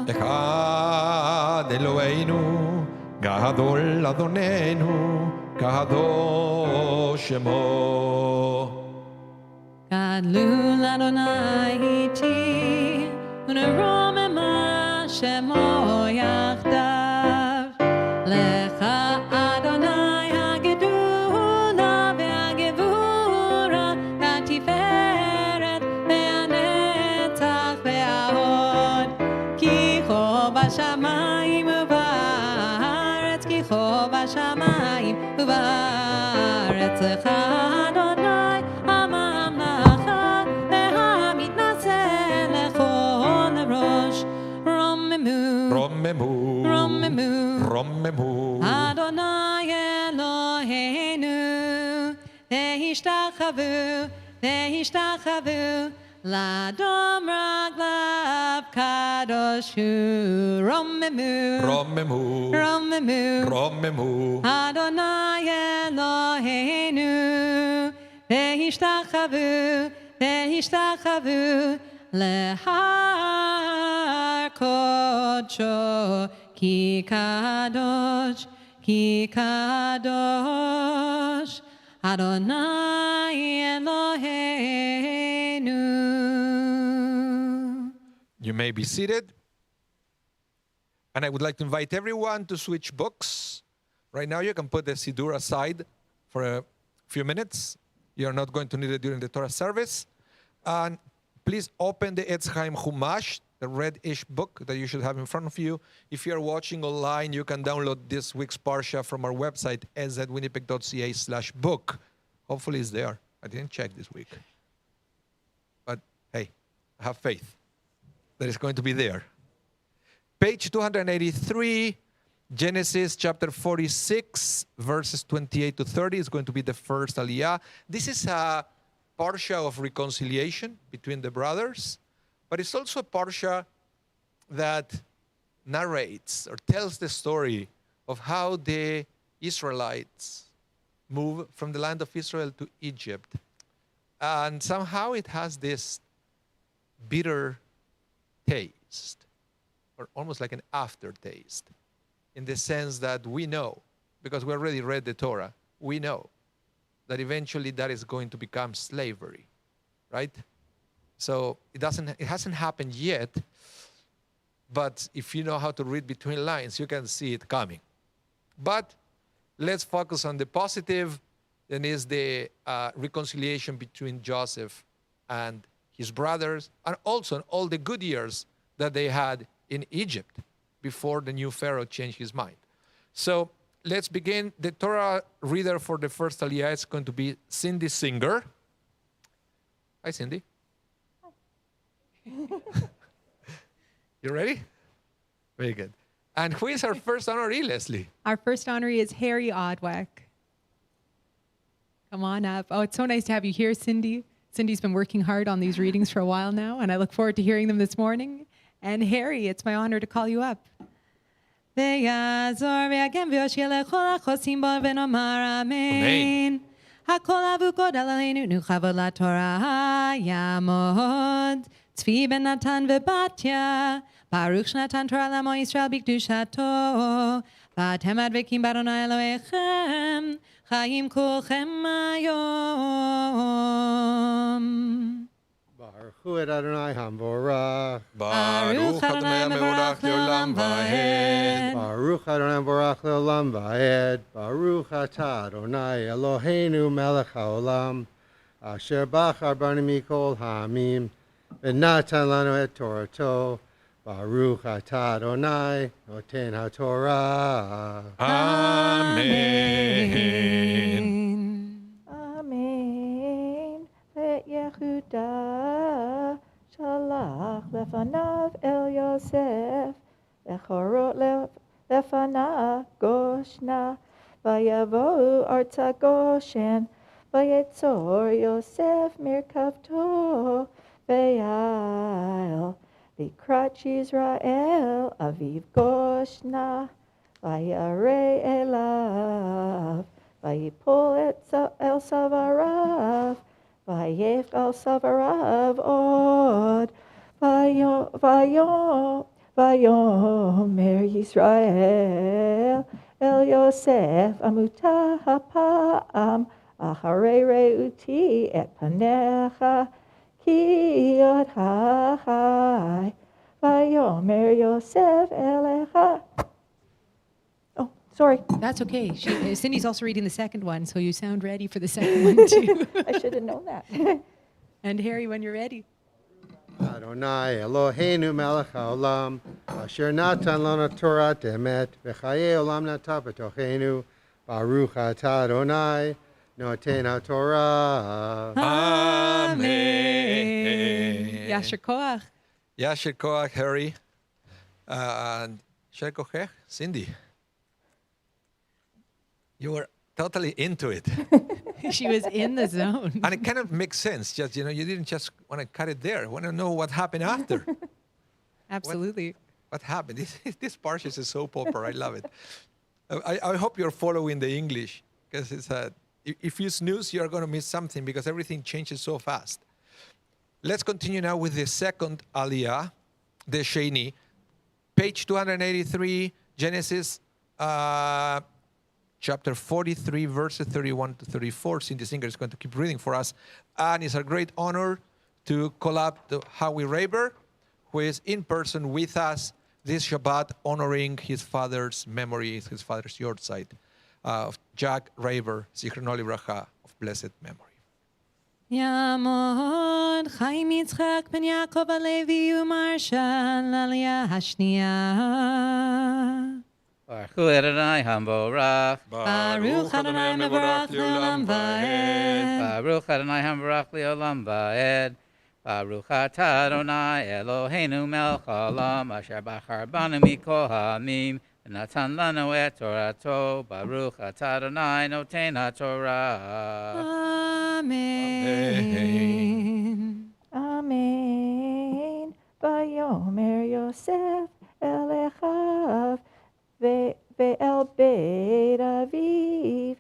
Echad Eloheinu, Gadol Adonenu, Kadosh Shemo. Gadlul Adonai iti uneromema Shemo yachdav. Lecha Adonai hagedula ve'hagevura ha'tiferet ve'hanetzach ve'ahod. Ki cho b'shamayim u'ba'aretz, ki cho b'shamayim u'ba'aretz. Lecha Adonai ha'mamlacha ve'hamitnaseh lechol rosh. Romemu, Romemu, Romemu, Romemu. Adonai Eloheinu, Ve'ishtachavu, Ve'ishtachavu, L'Adam Raglav Kadosh Hu. Romemu, Romemu, Romemu, Romemu. Adonai Eloheinu, Ve'ishtachavu, Ve'ishtachavu, Lehar Kodsho, Ki Kadosh, Ki Kadosh, Adonai Eloheinu. You may be seated. And I would like to invite everyone to switch books. Right now, you can put the Siddur aside for a few minutes. You're not going to need it during the Torah service. And please open the Etz Chaim Chumash, the red-ish book that you should have in front of you. If you're watching online, you can download this week's Parsha from our website, sz@winnipeg.ca/book. Hopefully it's there. I didn't check this week. But hey, I have faith that it's going to be there. Page 283, Genesis chapter 46, verses 28 to 30 is going to be the first aliyah. This is a parsha of reconciliation between the brothers, but it's also a parsha that narrates or tells the story of how the Israelites move from the land of Israel to Egypt. And somehow it has this bitter taste, or almost like an aftertaste, in the sense that we know, because we already read the Torah, we know that eventually that is going to become slavery, right? So it hasn't happened yet, but if you know how to read between lines, you can see it coming. But let's focus on the positive, and is the reconciliation between Joseph and his brothers, and also all the good years that they had in Egypt before the new Pharaoh changed his mind. So let's begin. The Torah reader for the first aliyah is going to be Cindy Singer. Hi, Cindy. You ready? Very good. And who is our first honoree, Leslie? Our first honoree is Harry Odweck. Come on up. Oh, it's so nice to have you here, Cindy. Cindy's been working hard on these readings for a while now, and I look forward to hearing them this morning. And Harry, it's my honor to call you up. Amen. הכל אבוקות עלינו נוכבוד לתורה יעמוד צבי בן נתן ובתיה ברוך שנתן תורה לעמו ישראל בקדושתו ואתם הדבקים באדוני אלוהיכם חיים כולכם היום. Baruch hu et Adonai Hamvorach. Baruch Adonai mevorach leolam vaed. Baruch Adonai Borach Leolam Vaed. Baruch Atah Adonai Eloheinu Melech HaOlam. Asher bachar banu mikol ha'amim. V'natan lanu et Torato. Baruch Atah Adonai Noten HaTorah. Amen. Amen. Let Yehuda shalach lefanav el Yosef. Lechorot lefanav goshna. Vayavohu arta goshen. Vayetzor Yosef mirkavto. Vayal. Likrat Yisrael aviv goshna. Vayarei elav. Vayipol el savarav. Vayef al savarav od. Vayomer Yisrael el Yosef amutah hapam acharei reuti et panecha ki od hachai. Vayomer Yosef elecha. Oh, sorry. That's okay. Cindy's also reading the second one, so you sound ready for the second one too. I should have known that. And Harry, when you're ready. Adonai Eloheinu Melech HaOlam. Asher natan lana Torah emet. V'chayei olam nata b'tocheinu. Baruch Atah Adonai Noten HaTorah. Amen. Yasher Koach. Yasher Koach, Harry. And Yasher Koach, Cindy. You were totally into it. She was in the zone. And it kind of makes sense. Just, you didn't just want to cut it there. Want to know what happened after. Absolutely. What happened? This parsha is so proper. I love it. I hope you're following the English, because it's if you snooze, you're going to miss something, because everything changes so fast. Let's continue now with the second aliyah, the Sheni. Page 283, Genesis chapter 43, verses 31 to 34. Cindy Singer is going to keep reading for us. And it's a great honor to call up Howie Raber, who is in person with us this Shabbat, honoring his father's memory, his father's yortzeit, of Jack Raber, Zichrono Livracha, of blessed memory. Yamod Chaim Yitzchak ben Yaakov Alevi Umarshal Aliyah Hashniya. Baruch hu Adonai Hamvorach. Baruch Adonai mevorach leolam vaed. Baruch Adonai Hamvorach leolam vaed. Baruch Atah Adonai Eloheinu Melech HaOlam Asher bachar banu mikol ha'amim v'natan lanu et Torato. Baruch Atah Adonai Noten HaTorah. Amen. Amen. Vayomer Yosef elechav ve'el beit aviv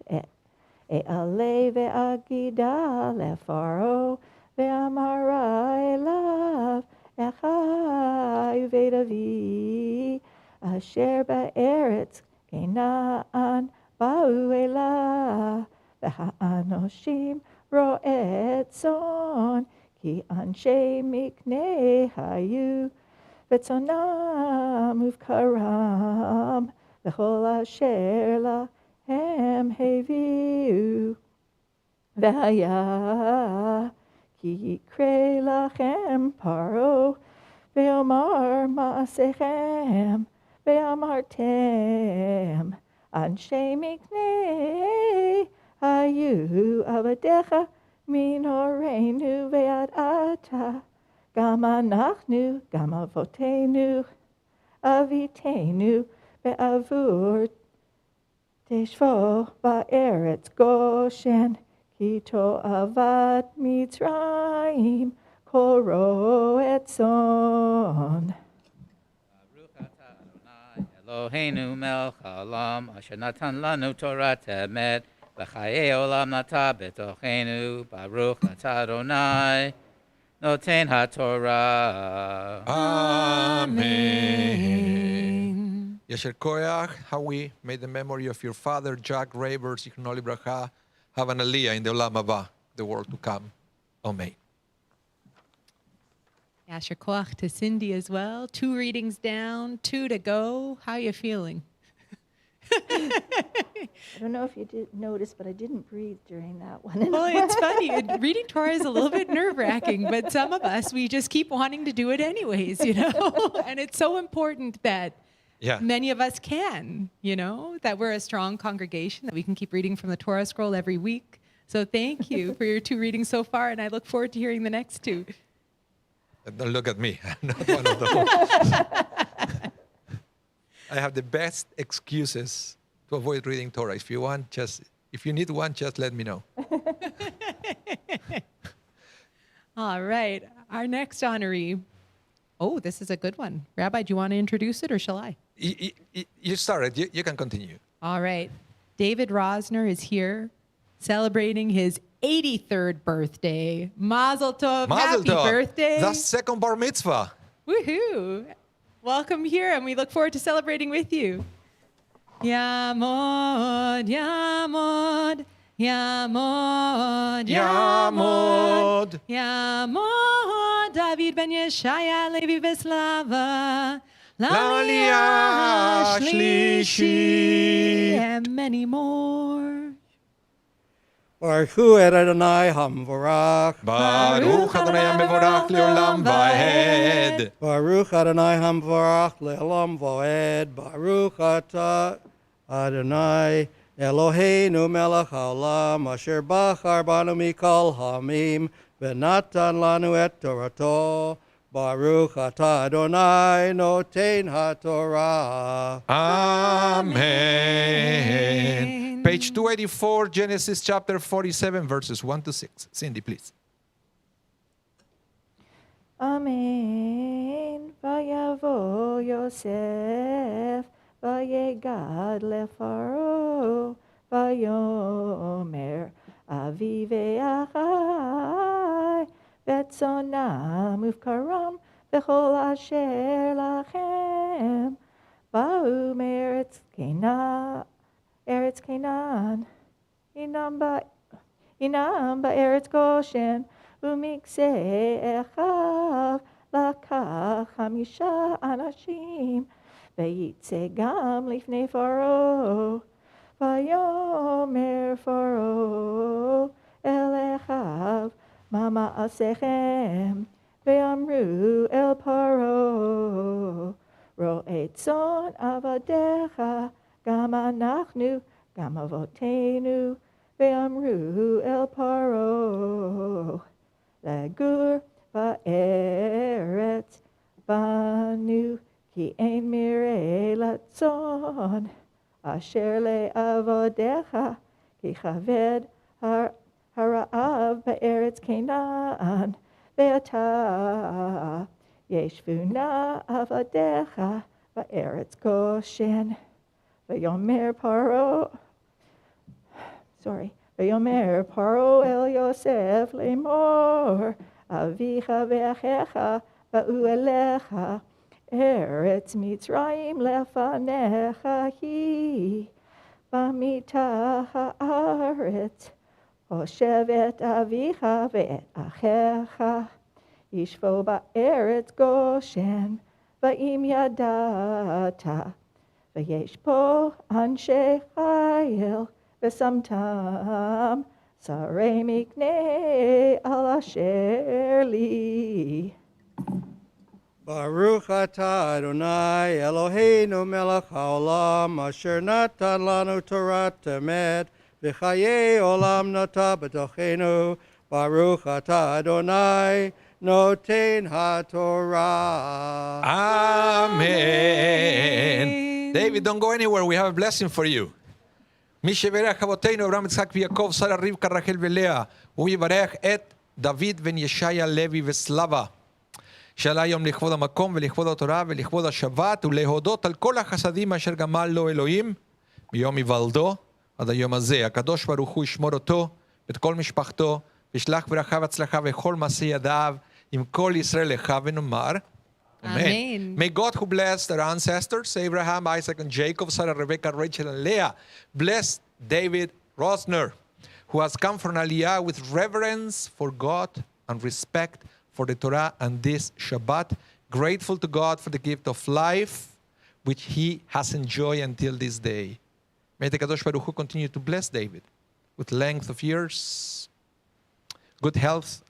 e'alei ve'agida lefaro ve'amara elav echai beit avi asher ba'eretz Canaan ba'u elav ve'ha'anoshim ro'et zon ki anshe miknei hayu v'tzonam uvkaram v'chol asher lahem heviu v'haya ki yikrei lachem paro ve'omar ma'asechem ve'amartem anshe miknei hayu avadecha min horeinu ve'ad ata gam anachnu gam avotenu avitenu ve'avur teshvo ba'eretz Goshen ki to'avat Mitzrayim kol ro'et zon. Baruch Atah Adonai Eloheinu Melech HaOlam Asher natan lanu Torah emet. V'chayei olam nata b'tocheinu. Baruch Atah Adonai Noten HaTorah. Amen. Yasher Koach, how we made the memory of your father, Jack Raber, Zichrono Livracha, have an aliyah in the Olam Haba, the world to come. Amen. Asher Koach to Cindy as well. 2 readings down, 2 to go. How are you feeling? I don't know if you did notice, but I didn't breathe during that one. Well, it's funny. Reading Torah is a little bit nerve-wracking, but some of us, we just keep wanting to do it anyways, you know? And it's so important that many of us can, you know, that we're a strong congregation, that we can keep reading from the Torah scroll every week. So thank you for your 2 readings so far, and I look forward to hearing the next 2. Don't look at me. I'm not one of those. I have the best excuses to avoid reading Torah. If you need one, just let me know. All right. Our next honoree. Oh, this is a good one. Rabbi, do you want to introduce it or shall I? You started. You can continue. All right. David Rosner is here celebrating his 83rd birthday. Mazel tov. Happy birthday. The second bar mitzvah. Woohoo. Welcome here, and we look forward to celebrating with you. Yamod, Yamod, Yamod, Yamod, Yamod, David ben Yeshaya, Levi Veslava, Laliyah Shlishi, and many more. Baruch Hu Adonai Hamvorach. Baruch Adonai Mevorach leolam vaed. Baruch Adonai Hamvorach leolam vaed. Baruch Ata Adonai Eloheinu melech haolam asher bachar banu mikol hamim v'natan lanu et Torato. Baruch Ata Adonai noten haTorah. Amen. Page 284, Genesis chapter 47, verses 1 to 6. Cindy, please. Amen. Vayavo Yosef, vayegad lefaro, vayomer avi ve'achai, vetzonam uvkaram, v'chol asher lachem, ba'u me'eretz Canaan, Eretz Canaan, inam ba'eretz Goshen, umikse echav, lakach hamisha anashim, ve'yitze gam lifnei Faro, vayomer Faro, el echav, mama asechem, ve'amru el Paro, ro'e tzon avadecha, Gam anachnu, gam avotenu, ve'amru el Paro, legur ba'eretz banu, ki ein mirei latzon, asher le'avodecha, ki chaved hara'av ba'eretz Canaan, ve'ata yeshvuna avadecha ba'eretz Goshen. Vayomer Paro el Yosef lemor, avicha ve'achecha ba'u elecha, eretz Mitzrayim lefanecha hi, b'mita ha'aretz, hoshev et avicha ve'et achecha, yishvo ba'eretz Goshen, va'im yadata, Vayesh po anshe chayil v'samtam sarei miknei al asher li. Baruch Ata Adonai Eloheinu melech haolam asher natan lanu Torah temet v'chayei olam nata b'tochenu. Baruch Ata Adonai noten haTorah. Amen. David, don't go anywhere. We have a blessing for you. מי שברך אבותינו אברהם יצחק ויעקב שרה רבקה רחל ולאה, הוא יברך את דוד בן ישעיה לוי וסלבה, שעלה היום לכבוד המקום ולכבוד התורה ולכבוד השבת, ולהודות על כל החסדים אשר גמל לו אלוהים מיום היוולדו עד היום הזה. הקדוש ברוך הוא ישמור אותו ואת כל משפחתו, וישלח ברכה והצלחה וכל מעשי ידיו עם כל ישראל לך ונאמר Amen. May God who blessed our ancestors, Abraham, Isaac, and Jacob, Sarah, Rebecca, Rachel, and Leah, bless David Rosner, who has come from Aliyah with reverence for God and respect for the Torah and this Shabbat, grateful to God for the gift of life, which he has enjoyed until this day. May the Kadosh Baruch Hu continue to bless David with length of years, good health,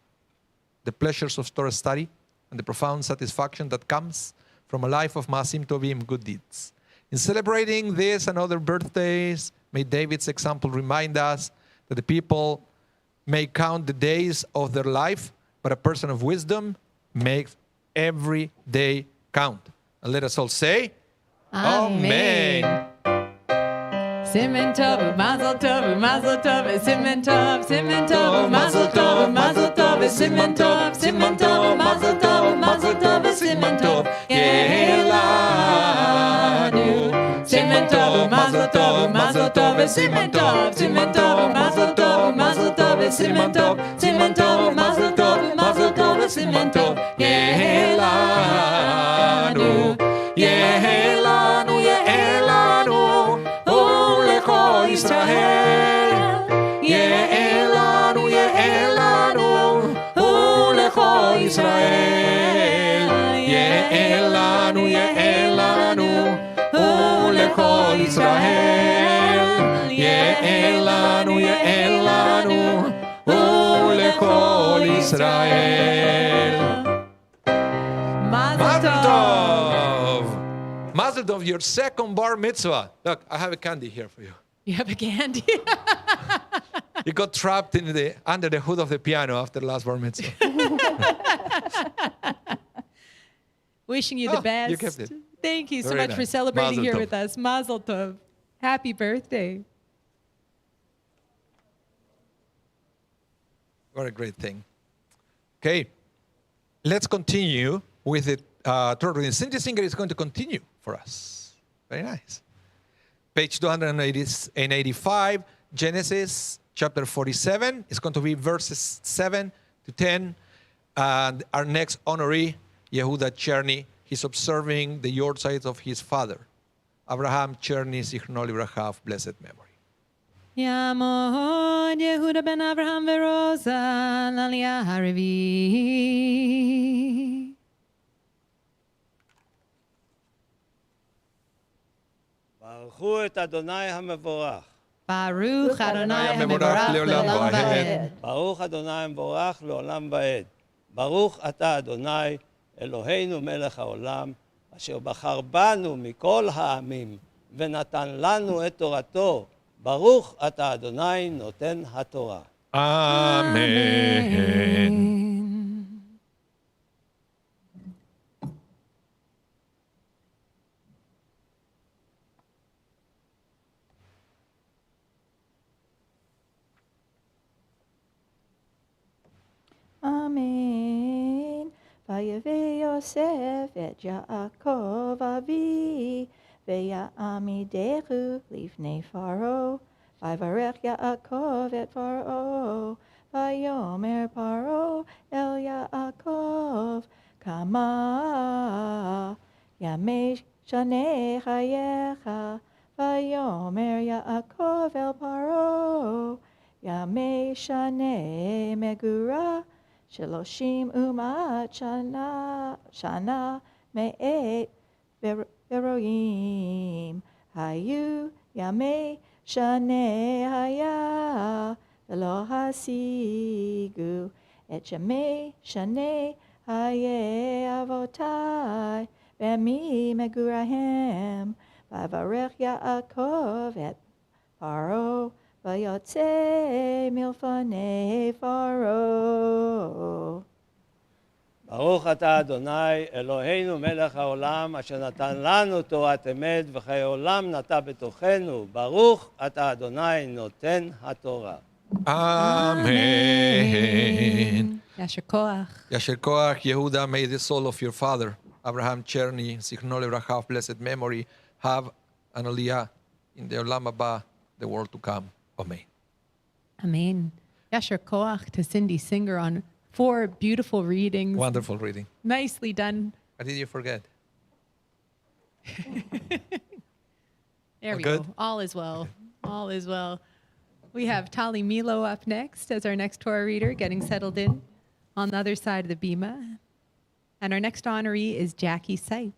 the pleasures of Torah study, and the profound satisfaction that comes from a life of Maasim Tovim, good deeds. In celebrating this and other birthdays, may David's example remind us that the people may count the days of their life, but a person of wisdom makes every day count. And let us all say, Amen. Simen tov, mazel tov, mazel tov, simen tov, mazel tov, mazel tov, simen tov, mazel tov, simen tov, Yehelanu. Simen tov, mazel tov, mazel tov, simen tov, mazel tov, simen tov, mazel tov, simen tov, Yehelanu, Yehelanu, Yehelanu. Israel, Ye'elanu, Ye'elanu, Ulecho Israel, Ye'elanu, Ye'elanu, Ulecho Israel, Ye'elanu, Ye'elanu, Ulecho Israel. Mazel Tov! Mazel Tov, your second bar mitzvah. Look, I have a candy here for you. You have a candy? You got trapped under the hood of the piano after the last bar mitzvah. Wishing you the best. You kept it. Thank you so much for celebrating here with us. Mazel Tov. Happy birthday. What a great thing. Okay, let's continue with the Torah reading. Cindy Singer is going to continue for us. Very nice. Page 285, Genesis chapter 47. It's going to be verses 7 to 10. And our next honoree, Yehuda Cherny, he's observing the yortzeit of his father, Abraham Cherny, Zichrono Livracha, of blessed memory. Yamod Yehuda ben Abraham veRosa l'Aliyah HaRevi. ברכו את אדוני המבורך. ברוך אדוני המבורך לעולם ועד. ברוך אדוני המבורך לעולם ועד. ברוך אתה אדוני אלוהינו מלך העולם, אשר בחר בנו מכל העמים, ונתן לנו את תורתו. ברוך אתה אדוני נותן התורה. אמן. Amen. Vayave Yosef et Yaakov avi, ve'ya'amidechu lifnei Faro. Vayivarech Yaakov et Faro, vayomer Paro el Yaakov, kama yamei shanei chayecha. Vayomer Yaakov el Paro, yamei shanei megura. Sheloshim umat shana me'et veroim. Hayu yamei shanei haya velo hasigu et yamei shanei haye avotai v'mi megurahem. Vayivarech Yaakov et Paro vayotze milfanei Faro. ברוך אתה אדוני אלוהינו מלך העולם, אשר נתן לנו תורת אמת וחיי עולם נטע בתוכנו. ברוך אתה אדוני נותן התורה. Amen. Yasher Koach. Yasher Koach, Yehuda, may the soul of your father, Abraham Cherny, Zichrono Livracha, of blessed memory, have an aliyah in the Olam Haba, the world to come. Amen. Amen. Yasher Koach to Cindy Singer on 4 beautiful readings. Wonderful reading. Nicely done. What did you forget? There All we good? go. All is well. All is well. We have Tali Milo up next as our next Torah reader, getting settled in. on the other side of the bima. And our next honoree is Jackie Sipe.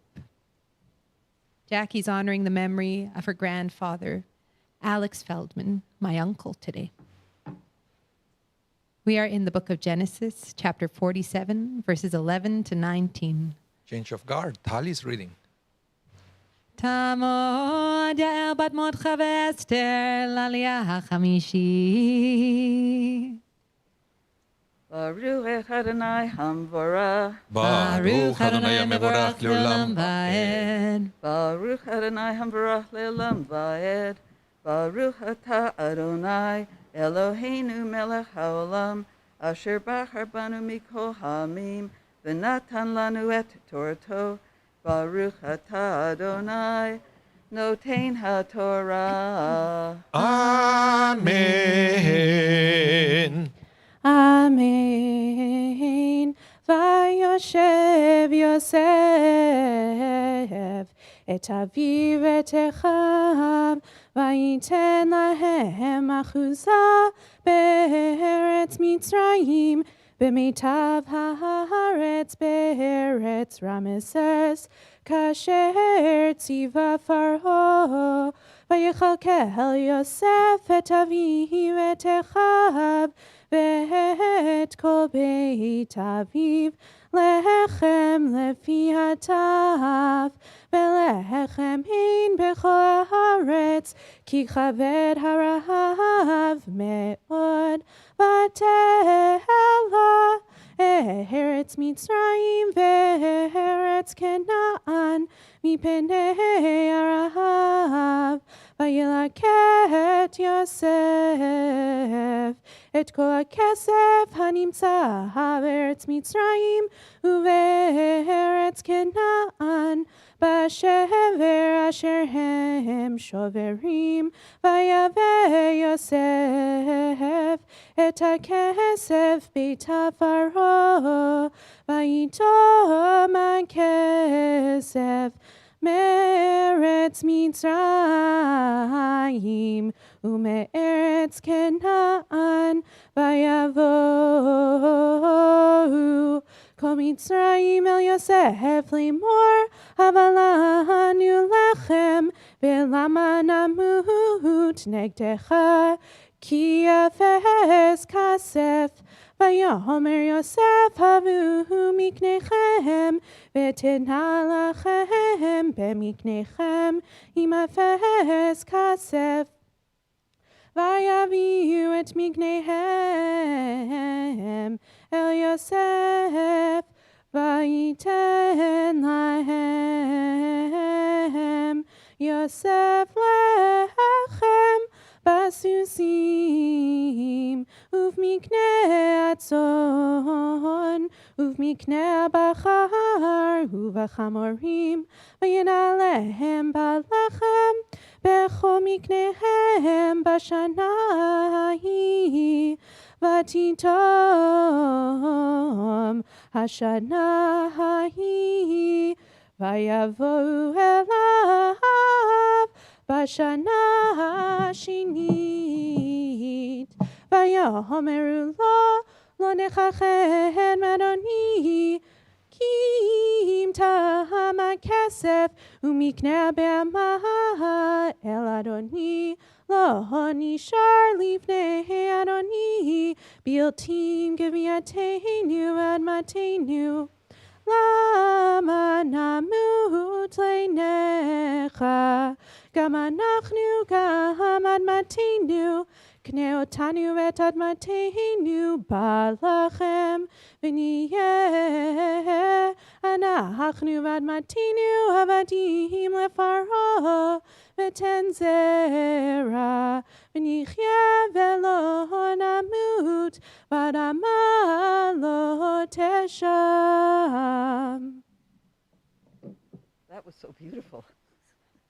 Jackie's honoring the memory of her grandfather, Alex Feldman, my uncle, today. We are in the book of Genesis, chapter 47, verses 11 to 19. Change of guard. Tali's reading. תעמוד יעל בת מרדכי ואסתר לעלייה החמישי. Baruch Adonai Hamvorah. Baruch Adonai mevorach leolam va'ed. Baruch Adonai Hamvorach leolam va'ed. Baruch atah Adonai Eloheinu melech haolam asher bachar banu mikol ha'amim v'natan lanu et Torato. Baruch atah Adonai noten haTorah. Amen. Amen. Vayoshev Yosef et aviv et echav vayiten lahem achuzah be'eretz Mitzrayim b'meitav haaretz be'eretz Rameses kasher tziva Faro vayichalkel Yosef et aviv et echav ואת כל בית אביו לחם לפי הטף ולחם אין בכל הארץ כי כבד הרעב מאוד ותהלה ארץ מצרים וארץ כנען מפני הרעב וילקט יוסף את כל הכסף הנמצא בארץ מצרים ובארץ כנען בשבר אשר הם שוברים ויבא יוסף את הכסף בית פרעה ויטום הכסף מארץ מצרים ומארץ כנען ויבואו כל מצרים אל יוסף לאמור הבה לנו לחם ולמה נמות נגדך כי אפס כסף ויאמר יוסף הבאו מקניכם ותנה לכם במקניכם עם אפס כסף ויביאו את מקניהם אל יוסף וייתן להם יוסף לחם בסוסים ובמקנה הצאן ובמקנה הבקר ובחמורים וינעלם בלחם בכל מקניהם בשנה ההיא ותיתום השנה ההיא ויבואו אליו בשנה השנית ויאמרו לו לא נכחן אדוני כי אם תם הכסף ומקנה הבהמה אל אדוני לא נשאר לפני אדוני בלתי גבייתנו ואדמתנו למה נמות לעיניך גם אנחנו גם אדמתנו קנה אותנו ואת אדמתנו בלחם ונהיה אנחנו ואדמתנו עבדים לפרעה ותן זרע ונחיה ולא נמות ואדמה לא תשם. That was so beautiful.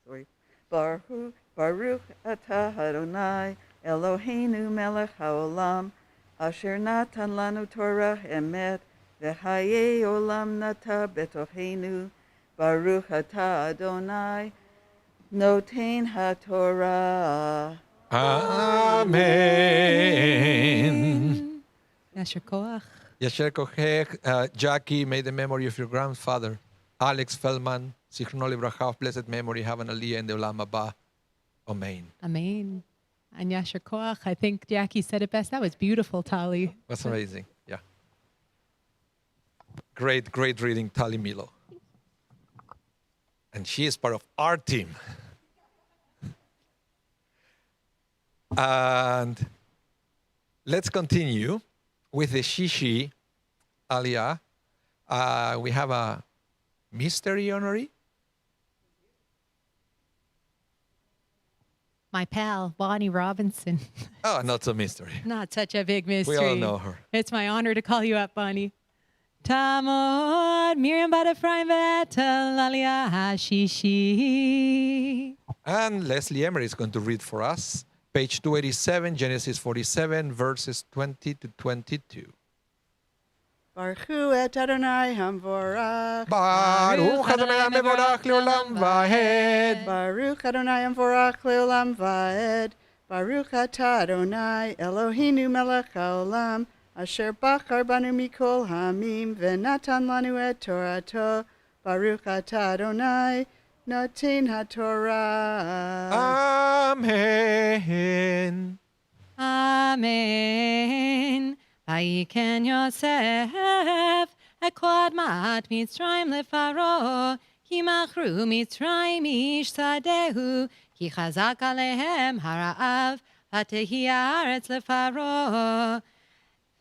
Sorry. Baruch atah Adonai Eloheinu melech haolam asher natan lanu Torah emet v'chayei olam nata betochenu Baruch atah Adonai noten haTorah. Amen. Yasher koach. Yasher Kochech, Jackie, may the memory of your grandfather, Alex Feldman, Zichrono Livracha, of blessed memory, have an aliyah in the Olam Haba. Amen. Amen. And Yasher Koach, I think Jackie said it best. That was beautiful, Tali. That's amazing. Yeah. Great, great reading, Tali Milo. And she is part of our team. And let's continue with the Shishi Aliyah. We have a mystery honoree. My pal, Bonnie Robinson. Oh, not so mystery. Not such a big mystery. We all know her. It's my honor to call you up, Bonnie. Tamod, Miriam Bat Ephraim Vetel, Aliyah Hashishi. And Leslie Emery is going to read for us page 287, Genesis 47, verses 20 to 22. Baruch hu et Adonai Hamvorach. Baruch Adonai Mevorach Leolam Vahed. Baruch Adonai Hamvorach Leolam Vaed. Baruch atah Adonai Eloheinu melech haolam. Asher bachar banu mikol hamim venatan lanu et Torato. Baruch atah Adonai Noten HaTorah. Amen. Amen. Vayiken Yosef, Ekod Ma'at Mitzrayim Lefaro, Ki Machru Mitzrayim Ish Sadehu, Ki Chazak Alehem Hara'av, Vatehi Haaretz Lefaro.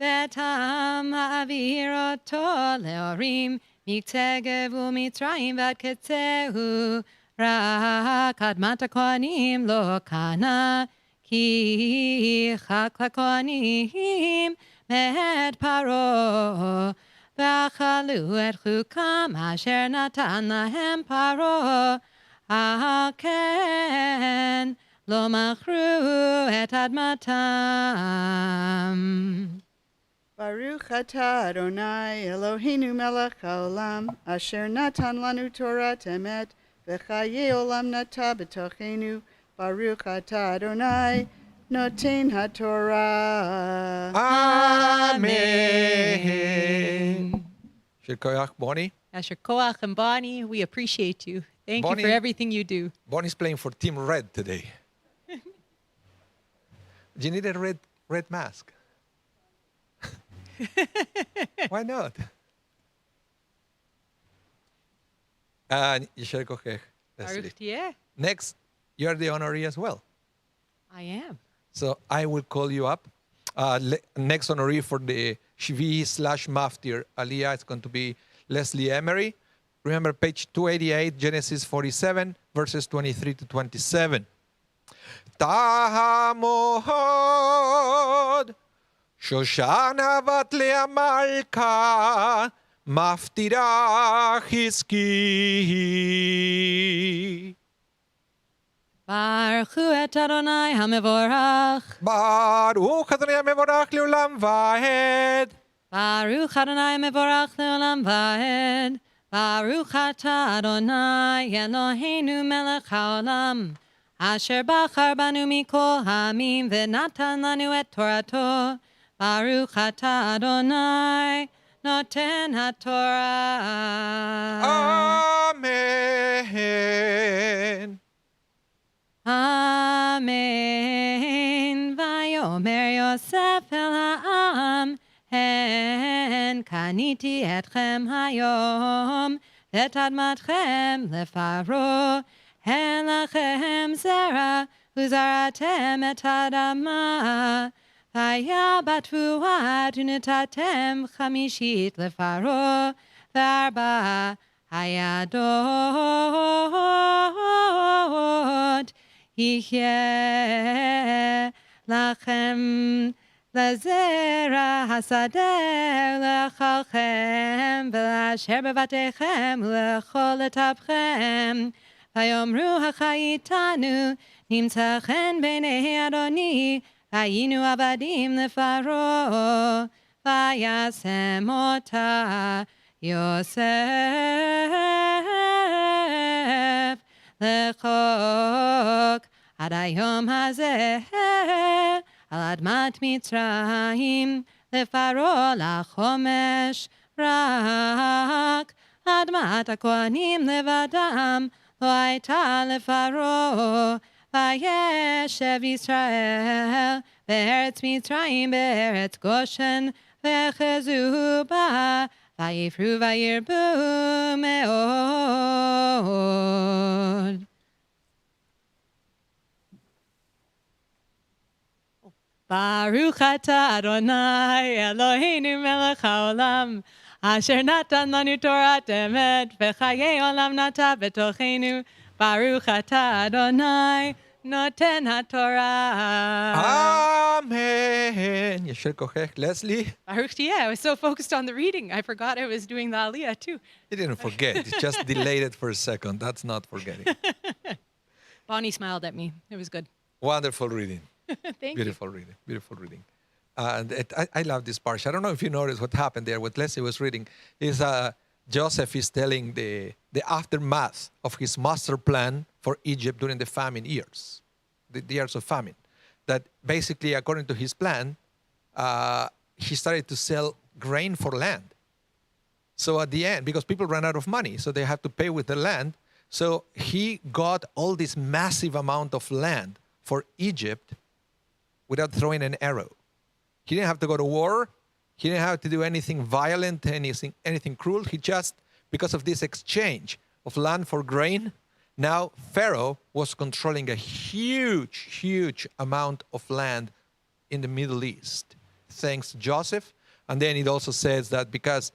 Vetam Ha'avir Oto Leorim, Miktzeh Gevu Mitzrayim Vat Ketzehu, Rak Admat HaKohanim Lo Kana, Ki Chak HaKohanim Met Paro, V'achalu et chukam asher natan lahem Paro, Aken lo machru et admatam. Baruch atah Adonai Eloheinu melech haolam, asher natan lanu Torah emet, v'chaye olam nata b'tochenu. Baruch atah Adonai Noten HaTorah. Amen. Shirkoyach, Bonnie. Asher Koach and Bonnie, we appreciate you. Thank Bonnie- you for everything you do. Bonnie's playing for Team Red today. Do you need a red mask? Why not? And Yisher Kochech, Leslie. Baruch Tieh. Next, you're the honoree as well. I am. So I will call you up. Next honoree for the Shvi/Maftir Aliyah is going to be Leslie Emery. Remember page 288, Genesis 47, verses 23 to 27. Tahamod Shoshana bat Lea Malka Maftira Hiski. Baruch hu et Adonai HaMevorach. Baruch Adonai Mevorach Leolam Vahed. Baruch Adonai Mevorach Leolam Vaed. Baruch atah Adonai Eloheinu melech haolam. Asher bachar banu mikol hamim venatan lanu et Torato. Baruch atah Adonai Noten HaTorah. Amen. Amen. Vayomer Yosef el ha'am, hen kaniti etchem hayom, et admatchem lefaro, hen lachem zera, uzaratem et adama. Vayabatu adunitatem chamishit lefaro, varba hayadot. Yihye lachem lazera hasader lechalchem v'lasher bevatechem lechol etapchem vayomru hachayitanu nimtzachen b'nei Adoni vayinu avadim lefaro vayasem ota Yosef lechok ad hayom hazeh al admat Mitzrayim לפרעה לחומש רק. אדמת הכהנים לבדם לא הייתה לפרעה. וישב ישראל בארץ מצרים בארץ גושן וחזו בה ויפרו וירבו מאוד. ברוך אתה אדוני אלוהינו מלך העולם אשר נתן לנו תורת אמת וחיי עולם נטע בתוכנו. ברוך אתה אדוני נותן התורה. Amen. Yesher kochech. Leslie? Baruch Tiyeh. I was so focused on the reading, I forgot I was doing the Aliyah too. You didn't forget. You just delayed it for a second. That's not forgetting. Bonnie smiled at me. It was good. Wonderful reading. Thank Beautiful reading. Beautiful reading. I love this part. I don't know if you noticed what happened there. What Leslie was reading is Joseph is telling the aftermath of his master plan for Egypt during the famine years, the years of famine. That basically, according to his plan, he started to sell grain for land. So at the end, because people ran out of money, so they had to pay with the land. So he got all this massive amount of land for Egypt without throwing an arrow. He didn't have to go to war. He didn't have to do anything violent, anything cruel. He just, because of this exchange of land for grain, now Pharaoh was controlling a huge, huge amount of land in the Middle East, thanks to Joseph. And then it also says that because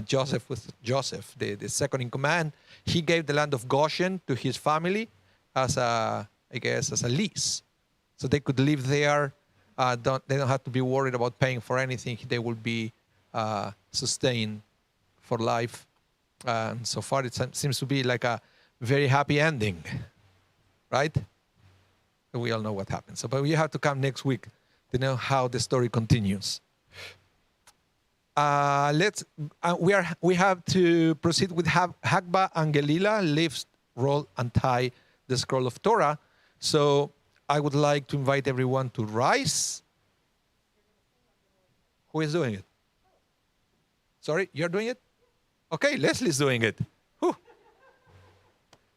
Joseph was the second in command, he gave the land of Goshen to his family as a lease. So they could live there. They don't have to be worried about paying for anything. They will be sustained for life. And so far, it seems to be like a very happy ending, right? We all know what happens. So, but you have to come next week to know how the story continues. We have to proceed with Hagba and Gelila. Lift, roll, and tie the scroll of Torah. So I would like to invite everyone to rise. Who is doing it? Sorry, you're doing it? Okay, Leslie's doing it. Whew.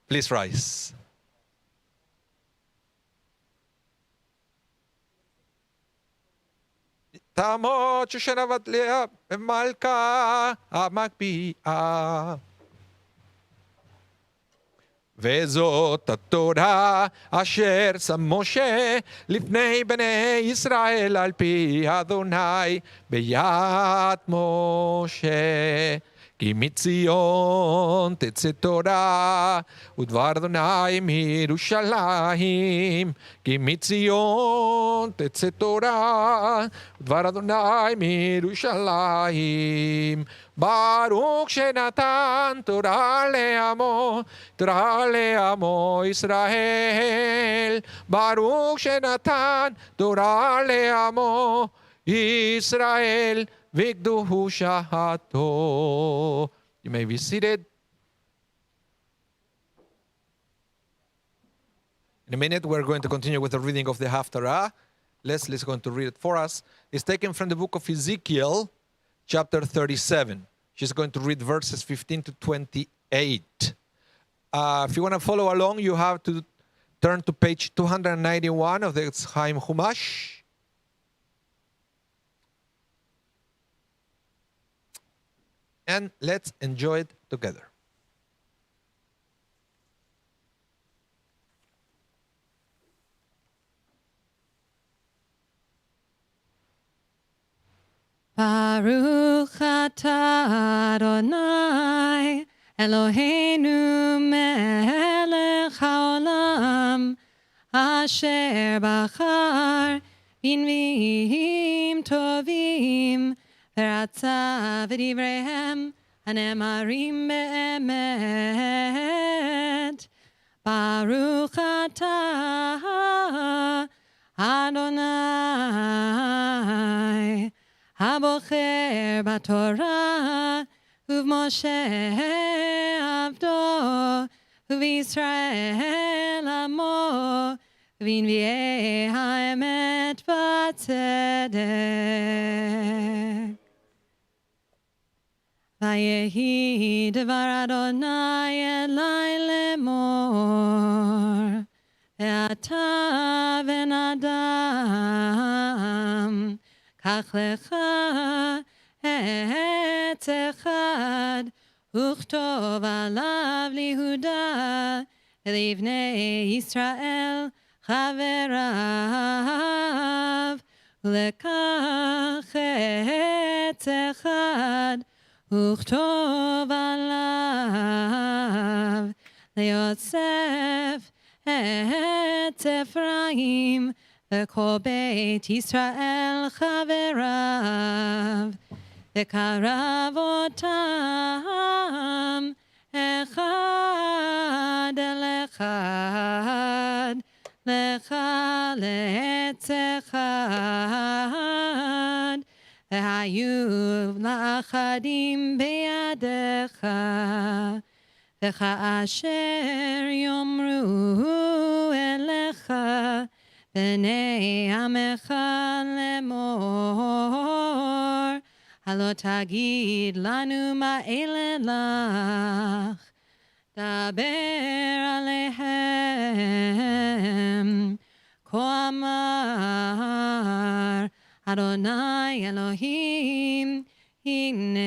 Please rise. Tamot sheshanavat leah malka hamakpi'ah. וזאת התורה אשר שם משה לפני בני ישראל על פי אדוני ביד משה. כי מציון תצא תורה ודבר אדוני מירושלים. כי מציון תצא תורה ודבר אדוני מירושלים. ברוך שנתן תורה לעמו ישראל. ברוך שנתן תורה לעמו ישראל וקדושתו. You may be seated. In a minute, we're going to continue with the reading of the Haftarah. Leslie's going to read it for us. It's taken from the book of Ezekiel, chapter 37. She's going to read verses 15 to 28. If you want to follow along, you have to turn to page 291 of the Chaim Chumash. And let's enjoy it together. Baruch atah Adonai Eloheinu melech haolam asher bachar b'nviim tovim v'ratza v'divreihem hanemarim be'emet. Baruch atah Adonai הבוחר בתורה ובמשה עבדו ובישראל עמו ובנביאי האמת והצדק. Vayehi devar Adonai elai lemor, ve'ata ben Adam, kach lecha etz echad, וכתוב עליו ליהודה, ולבני ישראל חבריו, ולקח עץ אחד, וכתוב עליו, ליוסף עץ אפרים, וכל בית ישראל חבריו, וקרב אותם אחד אל אחד, לך לעץ אחד, והיו לאחדים בידיך, וכאשר יאמרו אליך בני עמך לאמור, הלא תגיד לנו מה אלה לך, דבר עליהם, כה אמר אדוני אלוהים, הנה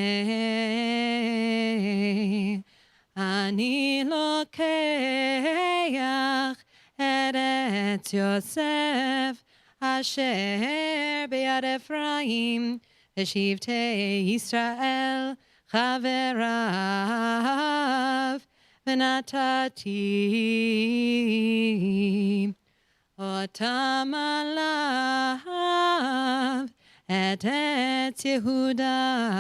אני לוקח את עץ יוסף אשר ביד אפרים, ושבטי ישראל חבריו, ונתתי אותם עליו את עץ יהודה,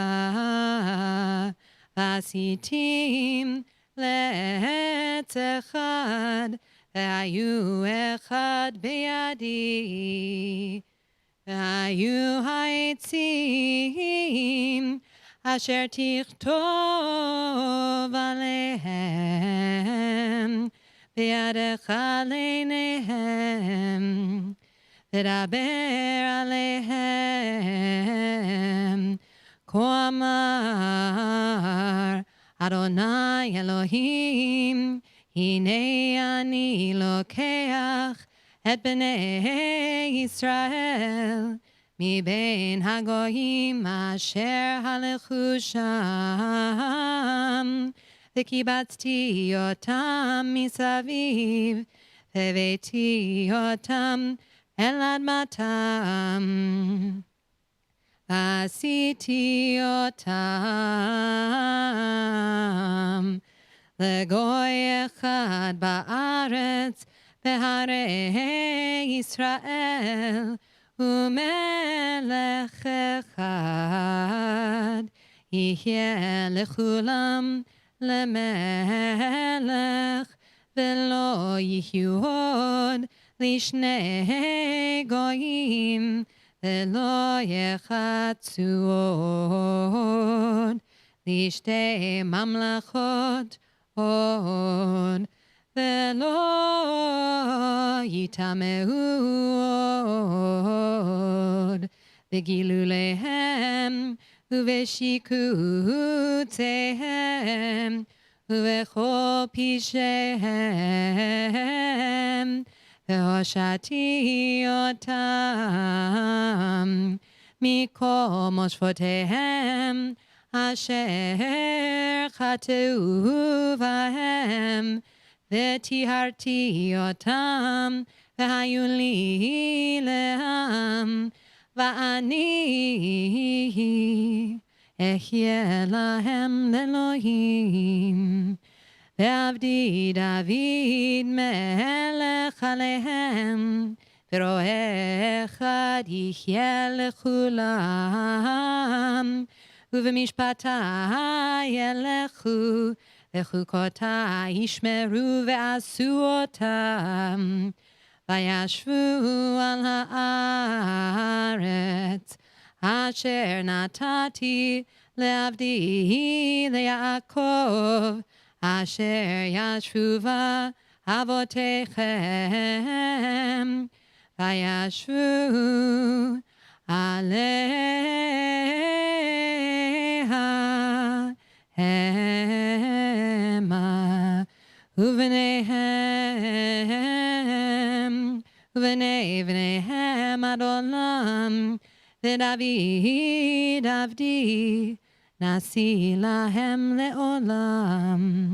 ועשיתים לעץ אחד, והיו אחד בידי. והיו העצים אשר תכתוב עליהם, בידך לעיניהם, ודבר עליהם, כה אמר אדוני אלוהים, הנה אני לוקח את בני ישראל מבין הגויים אשר הלכו שם, וקיבצתי אותם מסביב, והבאתי אותם אל אדמתם, ועשיתי אותם לגוי אחד בארץ, בהרי ישראל, ומלך אחד יהיה לכולם למלך, ולא יהיו עוד לשני גויים, ולא יחצו עוד לשתי ממלכות עוד, ולא יטמאו עוד בגילוליהם ובשיקוציהם ובכל פשעיהם, והושעתי אותם מכל מושבותיהם אשר חטאו בהם, וטיהרתי אותם, והיו לי לעם, ואני אחיה להם לאלוהים. ועבדי דוד מלך עליהם, ורועה אחד יחיה לכולם, ובמשפטי ילכו, וחוקותי ישמרו ועשו אותם, וישבו על הארץ אשר נתתי לעבדי ליעקב, אשר ישבו בה אבותיכם, וישבו עליה ובניהם ובני בניהם עד עולם, ודוד עבדי נשיא להם לעולם,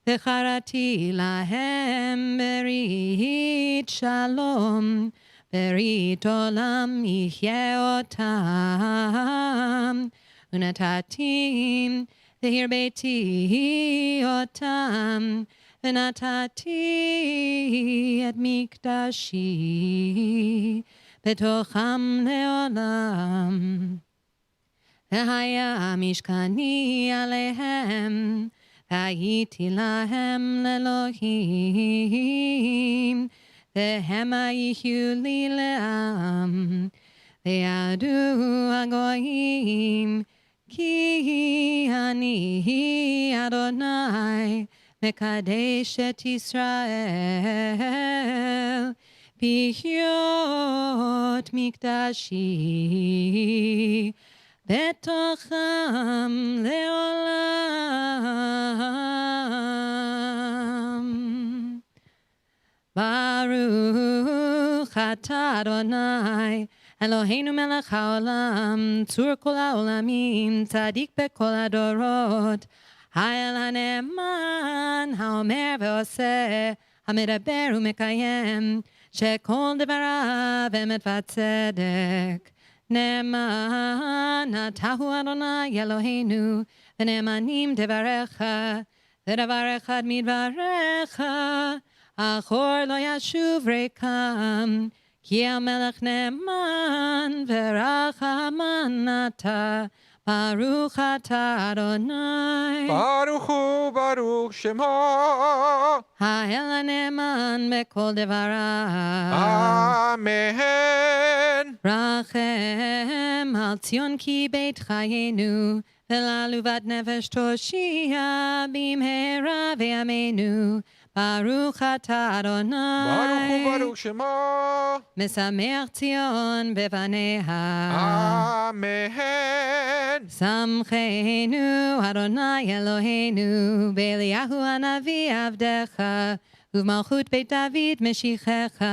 וחרתי להם ברית שלום, ברית עולם יחיה אותם, ונתתי והרביתי אותם, ונתתי את מקדשי בתוכם לעולם. והיה משכני עליהם, והייתי להם לאלוהים, והמה יחיו לי לעם, וידעו הגויים, כי אני אדוני מקדש את ישראל, בהיות מקדשי בתוכם לעולם. ברוך אתה אדוני אלוהינו מלך העולם, צור כל העולמים, צדיק בכל הדורות, האל הנאמן, האומר ועושה, המדבר ומקיים, שכל דבריו אמת וצדק. נאמן אתה הוא אדוני אלוהינו, ונאמנים דבריך, ודבר אחד מדבריך, אחור לא ישוב ריקם, כי המלך נאמן ורחמן אתה, ברוך אתה אדוני. ברוך הוא ברוך שמו. האל הנאמן בכל דבריו. אמן. רחם על ציון כי בית חיינו, ולעלובת נפש תושיע במהרה בימינו. ברוך אתה אדוני. ברוך הוא ברוך שמו. משמח ציון בפניה. אמן. שמחנו אדוני אלוהינו, באליהו הנביא עבדך, ובמלכות בית דוד משיחך,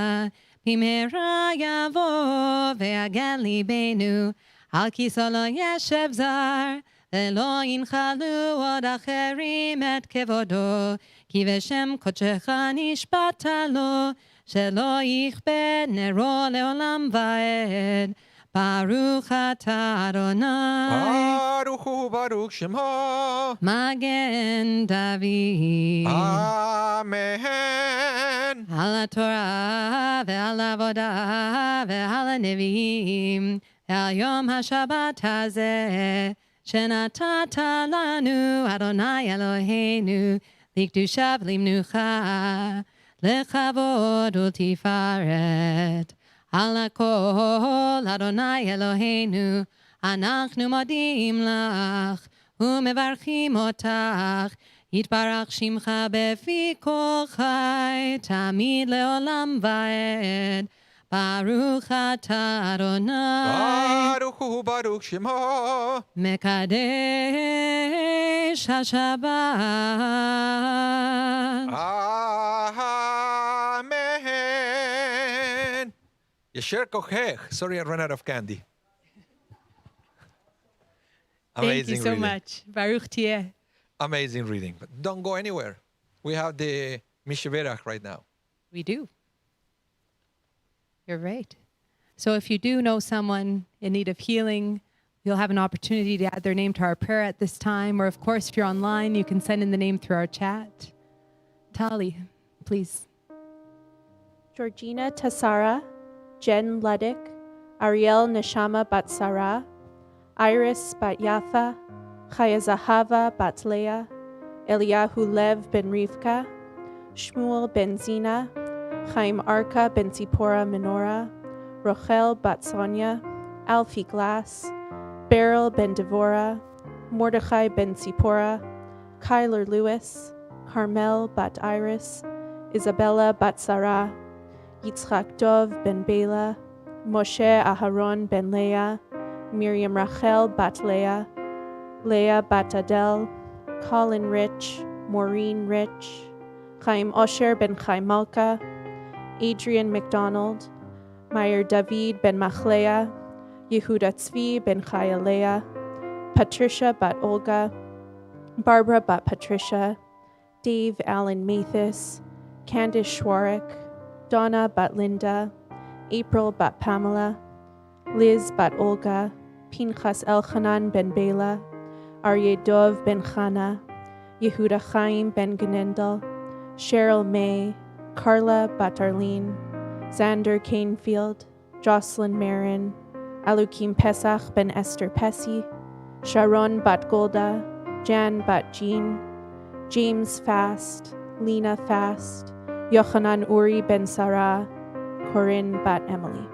במהרה יבוא ויגן ליבנו, על כיסו לא ישב זר, ולא ינחלו עוד אחרים את כבודו, כי בשם קודשך נשבעת לו, שלא יכבה נרו לעולם ועד. ברוך אתה אדוני. ברוך הוא ברוך שמו. מגן דוד. אמן. על התורה ועל העבודה ועל הנביאים, ועל יום השבת הזה, שנתת לנו אדוני אלוהינו, לקדושה ולמנוחה, לכבוד ולתפארת. על הכל אדוני אלוהינו, אנחנו מודים לך ומברכים אותך, יתברך שמך בפי כל חי, תמיד לעולם ועד. ברוך אתה אדוני. ברוך הוא ברוך שמו. מקדש השבת. Amen. Yesher kochech. Sorry, I ran out of candy. Thank you so much. Baruch Tieh. Amazing reading. But don't go anywhere. We have the Misheverach right now. We do. You're right. So if you do know someone in need of healing, you'll have an opportunity to add their name to our prayer at this time. Or, of course, if you're online, you can send in the name through our chat. Tali, please. Georgina Tassara, Jen Ludick, Ariel Neshama Batsara, Iris Batyatha, Chaya Zahava Batlea, Eliyahu Lev Ben Rivka, Shmuel Ben Zina, Chaim Arka Ben Tzipora Menorah, Rochel Bat Sonia, Alfie Glass, Beryl Ben Devora, Mordechai Ben Tzipora, Kyler Lewis, Carmel Bat Iris, Isabella Bat Sarah, Yitzchak Dov Ben Bela, Moshe Aharon Ben Leah, Miriam Rachel Bat Leah, Leah Bat Adel, Colin Rich, Maureen Rich, Chaim Osher ben Chaim Malka, Adrian McDonald, Meyer David ben Machlea, Yehuda Tzvi ben Chayalea, Patricia bat Olga, Barbara bat Patricia, Dave Allen Mathis, Candice Schwarrick, Donna bat Linda, April bat Pamela, Liz bat Olga, Pinchas Elchanan ben Bela, Aryeh Dov ben Chana, Yehuda Chaim ben Genendel, Cheryl May, Carla bat Arlene, Xander Canefield, Jocelyn Marin, Alukim Pesach ben Esther Pessi, Sharon bat Golda, Jan bat Jean, James Fast, Lena Fast, Yochanan Uri ben Sarah, Corinne bat Emily.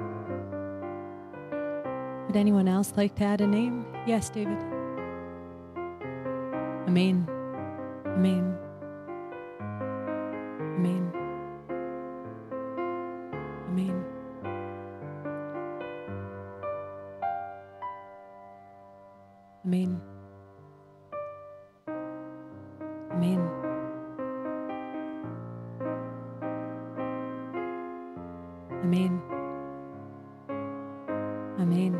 Would anyone else like to add a name? Yes, David. Amen. Amen. Amen. Amen. Amen. Amen. Amen. Amen.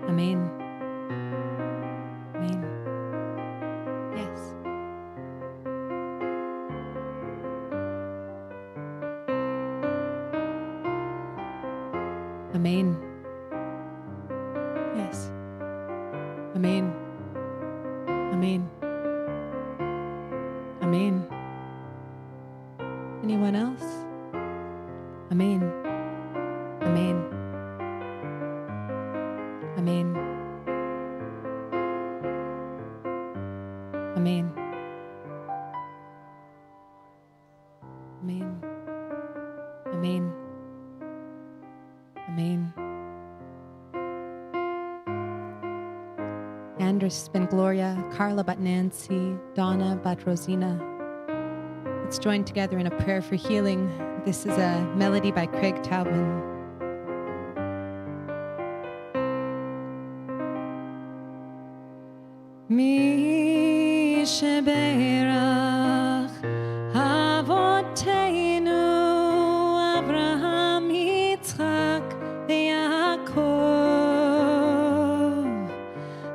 Amen. Amen. Yes. Amen. Yes. Amen. Amen. Amen. Anyone else? Amen. Amen. Amen. Amen. Amen. Amen. Amen. Andres ben Gloria, Carla bat Nancy, Donna bat Rosina. Let's join together in a prayer for healing. This is a melody by Craig Taubman. Mi sheberach avotenu Abraham, Yitzchak, Yaakov,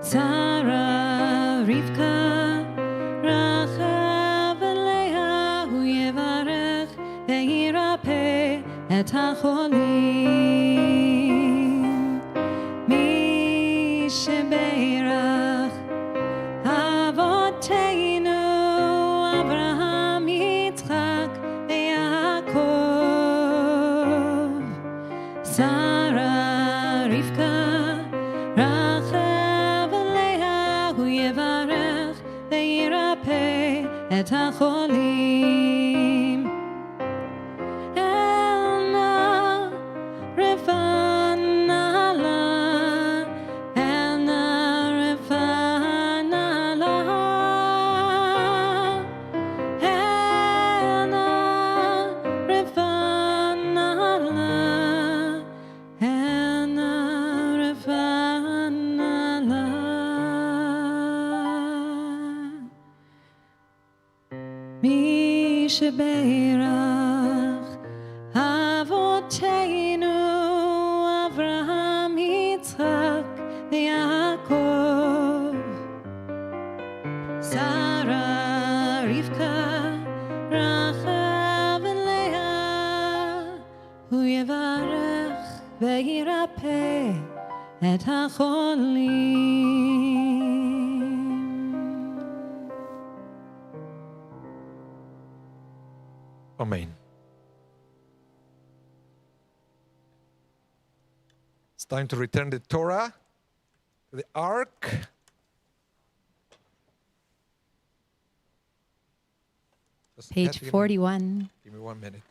Sarah, Rivka, Rachel, Leah, hu yevarech ve'yirapeh et hacholim. Mi sheberach Avotenu Abraham, Yitzchak, Yaakov, Sarah, Rivka, Rachel, Leah, hu yevarech ve'yirapeh et hacholim. Elna Revana la, Elna Revana la, Elna Revana la, Elna Revana la. Mi sheberach avotenu Avraham, Yitzchak, Yaakov, Sarah, Rivka, Rachel, Leah, hu yevarech ve'yirapeh et hacholim. Amen. It's time to return the Torah to the ark. Page 41. Give me 1 minute.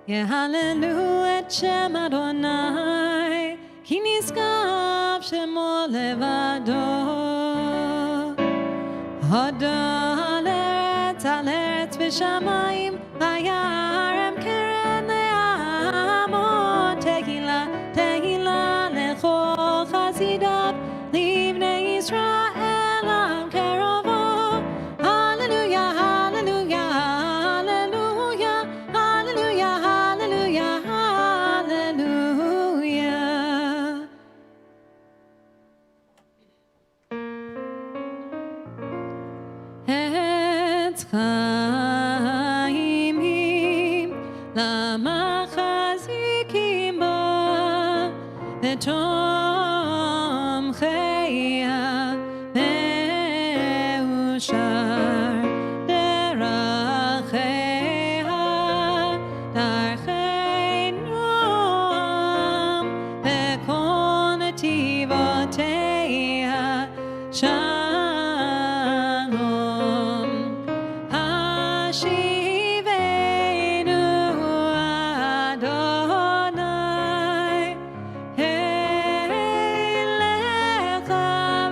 יהללו את שם אדוני, כי נשגב שמו לבדו. הודו על ארץ ושמיים, וירם קרב עץ חיים היא למחזיקים בו ותומכיה מאושר דרכיה דרכי נועם וכל נתיבותיה שלום השיבנו אדוני אליך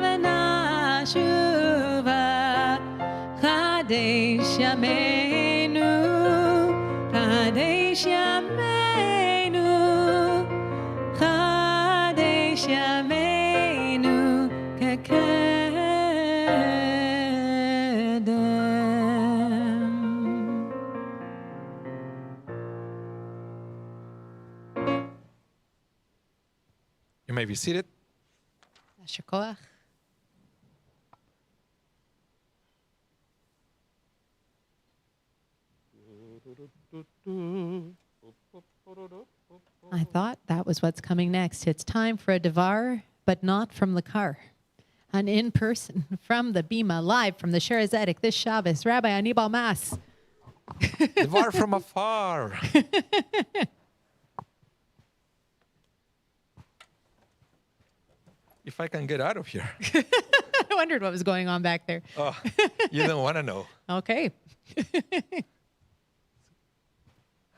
ונשובה חדש ימינו חדש ימינו חדש ימינו כקדם. You may be seated. יישר כוח. I thought that was what's coming next. It's time for a Devar, but not from the car. An in-person from the Bima, live from the Shara Zedek this Shabbos, Rabbi Anibal Mas. Devar from afar. If I can get out of here. I wondered what was going on back there. Oh, you don't want to know. Okay.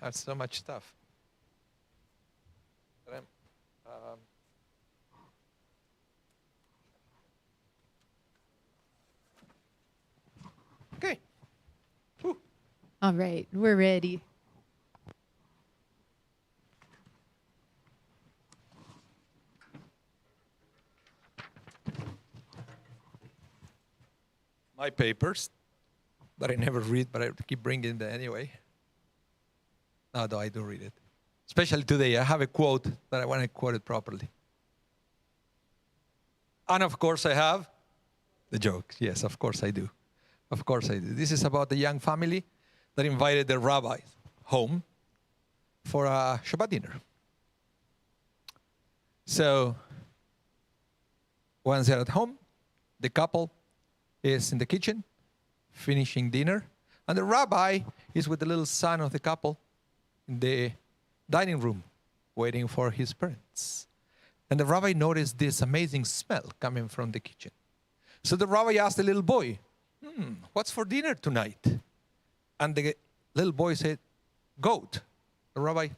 I have so much stuff. But okay. Whew. All right, we're ready. My papers that I never read, but I keep bringing them anyway. No, I do read it. Especially today, I have a quote that I want to quote it properly. And of course I have the joke. Yes, of course I do. Of course I do. This is about a young family that invited their rabbi home for a Shabbat dinner. So once they're at home, the couple is in the kitchen finishing dinner, and the rabbi is with the little son of the couple in the dining room waiting for his parents. And the rabbi noticed this amazing smell coming from the kitchen. So the rabbi asked the little boy, what's for dinner tonight? And the little boy said, goat. The rabbi,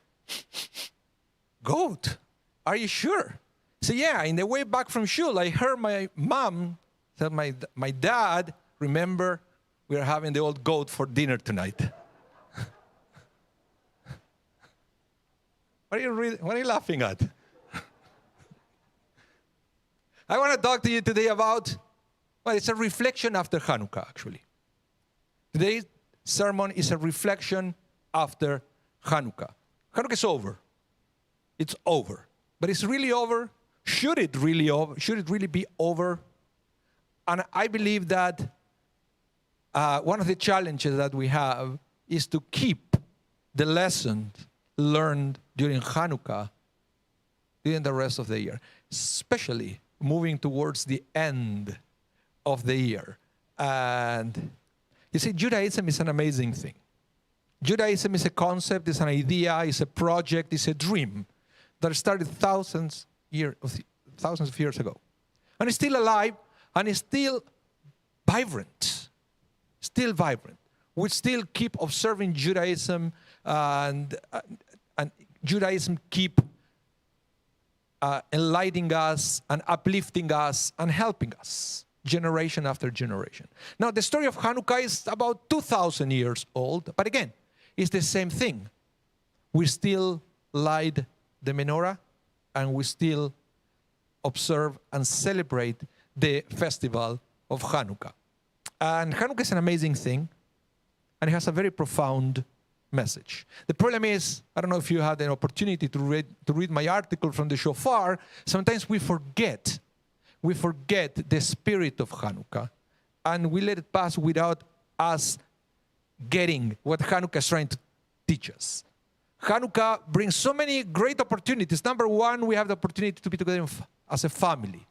goat? Are you sure? So yeah, in the way back from shul, I heard my mom tell my dad, remember, we are having the old goat for dinner tonight. What are you laughing at? I want to talk to you today about, well, it's a reflection after Hanukkah, actually. Today's sermon is a reflection after Hanukkah. Hanukkah is over. It's over. But it's really over. Should it really be over? And I believe that one of the challenges that we have is to keep the lessons learned during Hanukkah during the rest of the year, especially moving towards the end of the year. And you see, Judaism is an amazing thing. Judaism is a concept, it's an idea, it's a project, it's a dream that started thousands of years ago. And it's still alive, and it's still vibrant. Still vibrant. We still keep observing Judaism, and Judaism keep enlightening us and uplifting us and helping us generation after generation. Now, the story of Hanukkah is about 2,000 years old, but again, it's the same thing. We still light the menorah, and we still observe and celebrate the festival of Hanukkah. And Hanukkah is an amazing thing, and it has a very profound message. The problem is, I don't know if you had an opportunity to read my article from the shofar. Sometimes we forget the spirit of Hanukkah, and we let it pass without us getting what Hanukkah is trying to teach us. Hanukkah brings so many great opportunities. Number one, we have the opportunity to be together as a family.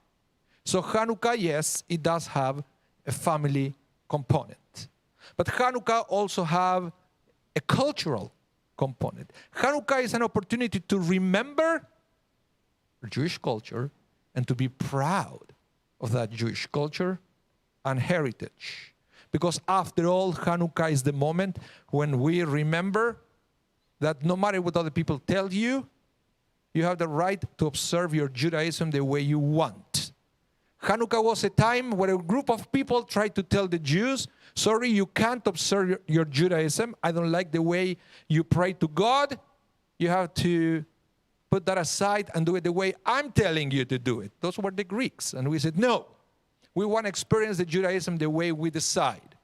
So Hanukkah, yes, it does have a family component. But Hanukkah also have a cultural component. Hanukkah is an opportunity to remember Jewish culture and to be proud of that Jewish culture and heritage. Because after all, Hanukkah is the moment when we remember that no matter what other people tell you, you have the right to observe your Judaism the way you want. Hanukkah was a time where a group of people tried to tell the Jews, sorry, you can't observe your Judaism. I don't like the way you pray to God. You have to put that aside and do it the way I'm telling you to do it. Those were the Greeks. And we said, no, we want to experience the Judaism the way we decide.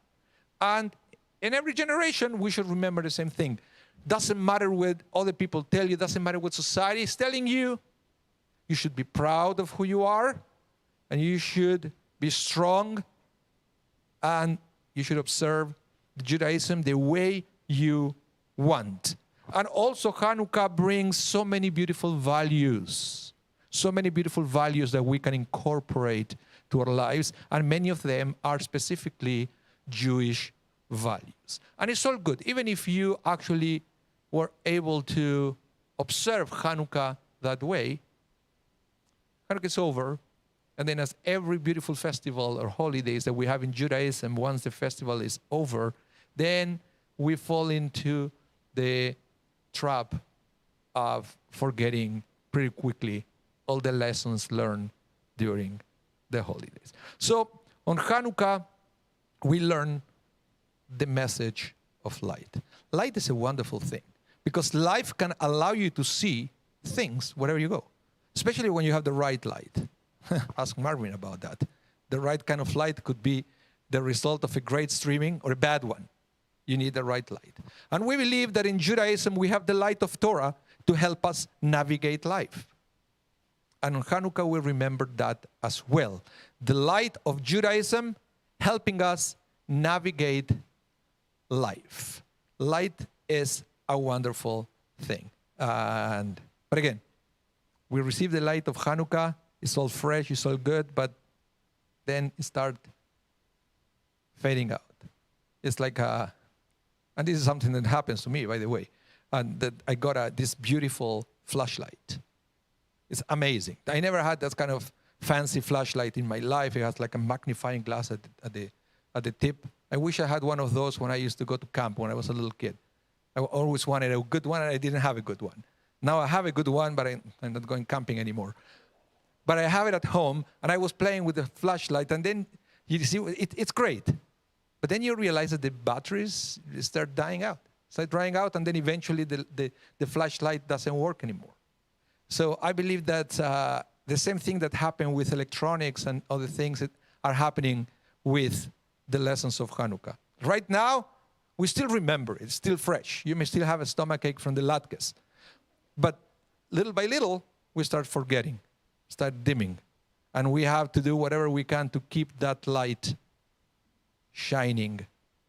And in every generation, we should remember the same thing. Doesn't matter what other people tell you, doesn't matter what society is telling you. You should be proud of who you are, and you should be strong, and you should observe Judaism the way you want. And also Hanukkah brings so many beautiful values that we can incorporate to our lives, and many of them are specifically Jewish values. And it's all good, even if you actually were able to observe Hanukkah that way. Hanukkah is over, and then as every beautiful festival or holidays that we have in Judaism, once the festival is over, then we fall into the trap of forgetting pretty quickly all the lessons learned during the holidays. So on Hanukkah, we learn the message of light. Light is a wonderful thing because life can allow you to see things wherever you go, especially when you have the right light. Ask Marvin about that. The right kind of light could be the result of a great streaming or a bad one. You need the right light. And we believe that in Judaism, we have the light of Torah to help us navigate life. And on Hanukkah, we remember that as well. The light of Judaism helping us navigate life. Light is a wonderful thing. But again, we receive the light of Hanukkah. It's all fresh, it's all good, but then it starts fading out. It's like and this is something that happens to me, by the way. And that I got this beautiful flashlight. It's amazing. I never had that kind of fancy flashlight in my life. It has like a magnifying glass at the tip. I wish I had one of those when I used to go to camp when I was a little kid. I always wanted a good one, and I didn't have a good one. Now I have a good one, but I'm not going camping anymore. But I have it at home, and I was playing with the flashlight, and then you see, it's great. But then you realize that the batteries start drying out, and then eventually the flashlight doesn't work anymore. So I believe that the same thing that happened with electronics and other things that are happening with the lessons of Hanukkah. Right now, we still remember it. It's still fresh. You may still have a stomachache from the latkes. But little by little, we start forgetting, start dimming. And we have to do whatever we can to keep that light shining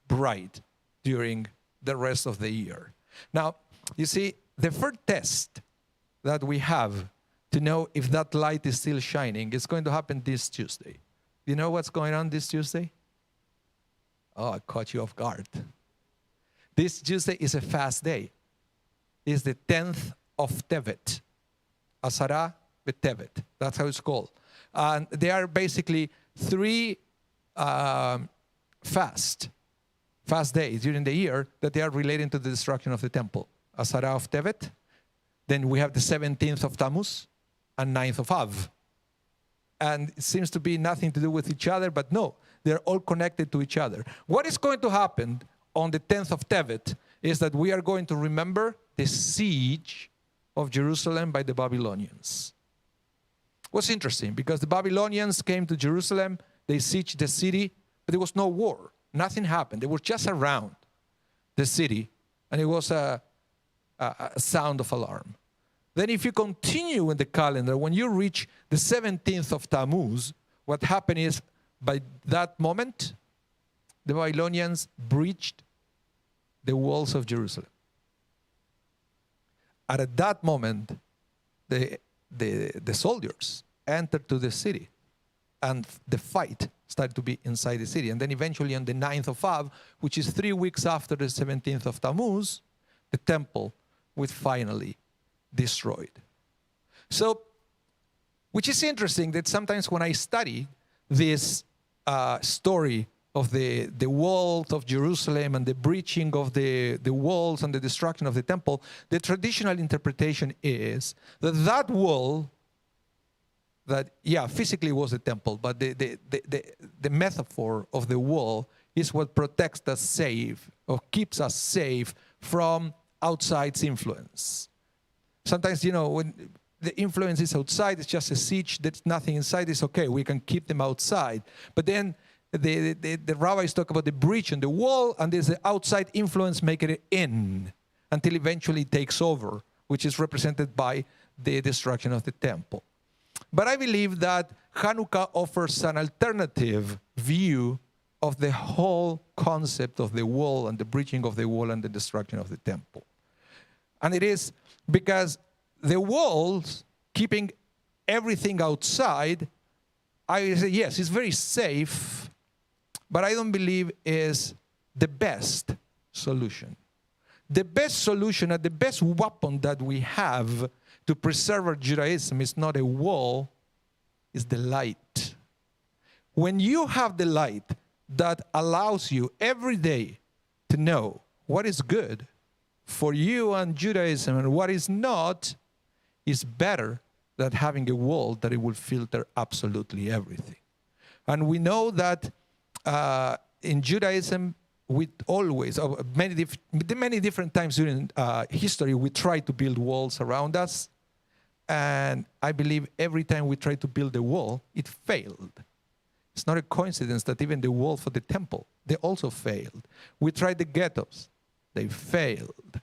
bright during the rest of the year. Now, you see, the first test that we have to know if that light is still shining is going to happen this Tuesday. You know what's going on this Tuesday? Oh, I caught you off guard. This Tuesday is a fast day. It's the 10th of Tevet. Asara B'Tevet. That's how it's called. And they are basically three fast days during the year that they are relating to the destruction of the temple. Asara of Tevet. Then we have the 17th of Tammuz and 9th of Av. And it seems to be nothing to do with each other, but no, they're all connected to each other. What is going to happen on the 10th of Tevet is that we are going to remember the siege of Jerusalem by the Babylonians. What's interesting, because the Babylonians came to Jerusalem, they sieged the city, but there was no war. Nothing happened. They were just around the city, and it was a sound of alarm. Then if you continue in the calendar, when you reach the 17th of Tammuz, what happened is, by that moment, the Babylonians breached the walls of Jerusalem. And at that moment, the soldiers entered to the city, and the fight started to be inside the city. And then eventually on the 9th of Av, which is 3 weeks after the 17th of Tammuz, the temple was finally destroyed. So, which is interesting that sometimes when I study this story of the walls of Jerusalem and the breaching of the walls and the destruction of the temple, the traditional interpretation is that that wall, that, yeah, physically was a temple, but the metaphor of the wall is what protects us safe, or keeps us safe from outside's influence. Sometimes, when the influence is outside, it's just a siege, there's nothing inside, it's okay, we can keep them outside. But then the rabbis talk about the breach in the wall, and there's the outside influence making it in, until eventually it takes over, which is represented by the destruction of the temple. But I believe that Hanukkah offers an alternative view of the whole concept of the wall and the breaching of the wall and the destruction of the temple. And it is because the walls, keeping everything outside, I say, yes, it's very safe, but I don't believe is the best solution. The best solution and the best weapon that we have to preserve our Judaism is not a wall, it's the light. When you have the light that allows you every day to know what is good for you and Judaism and what is not, is better than having a wall that it will filter absolutely everything. And we know that in Judaism, we always, many different times during history, we try to build walls around us. And I believe every time we try to build a wall, it failed. It's not a coincidence that even the wall for the temple, they also failed. We tried the ghettos, they failed.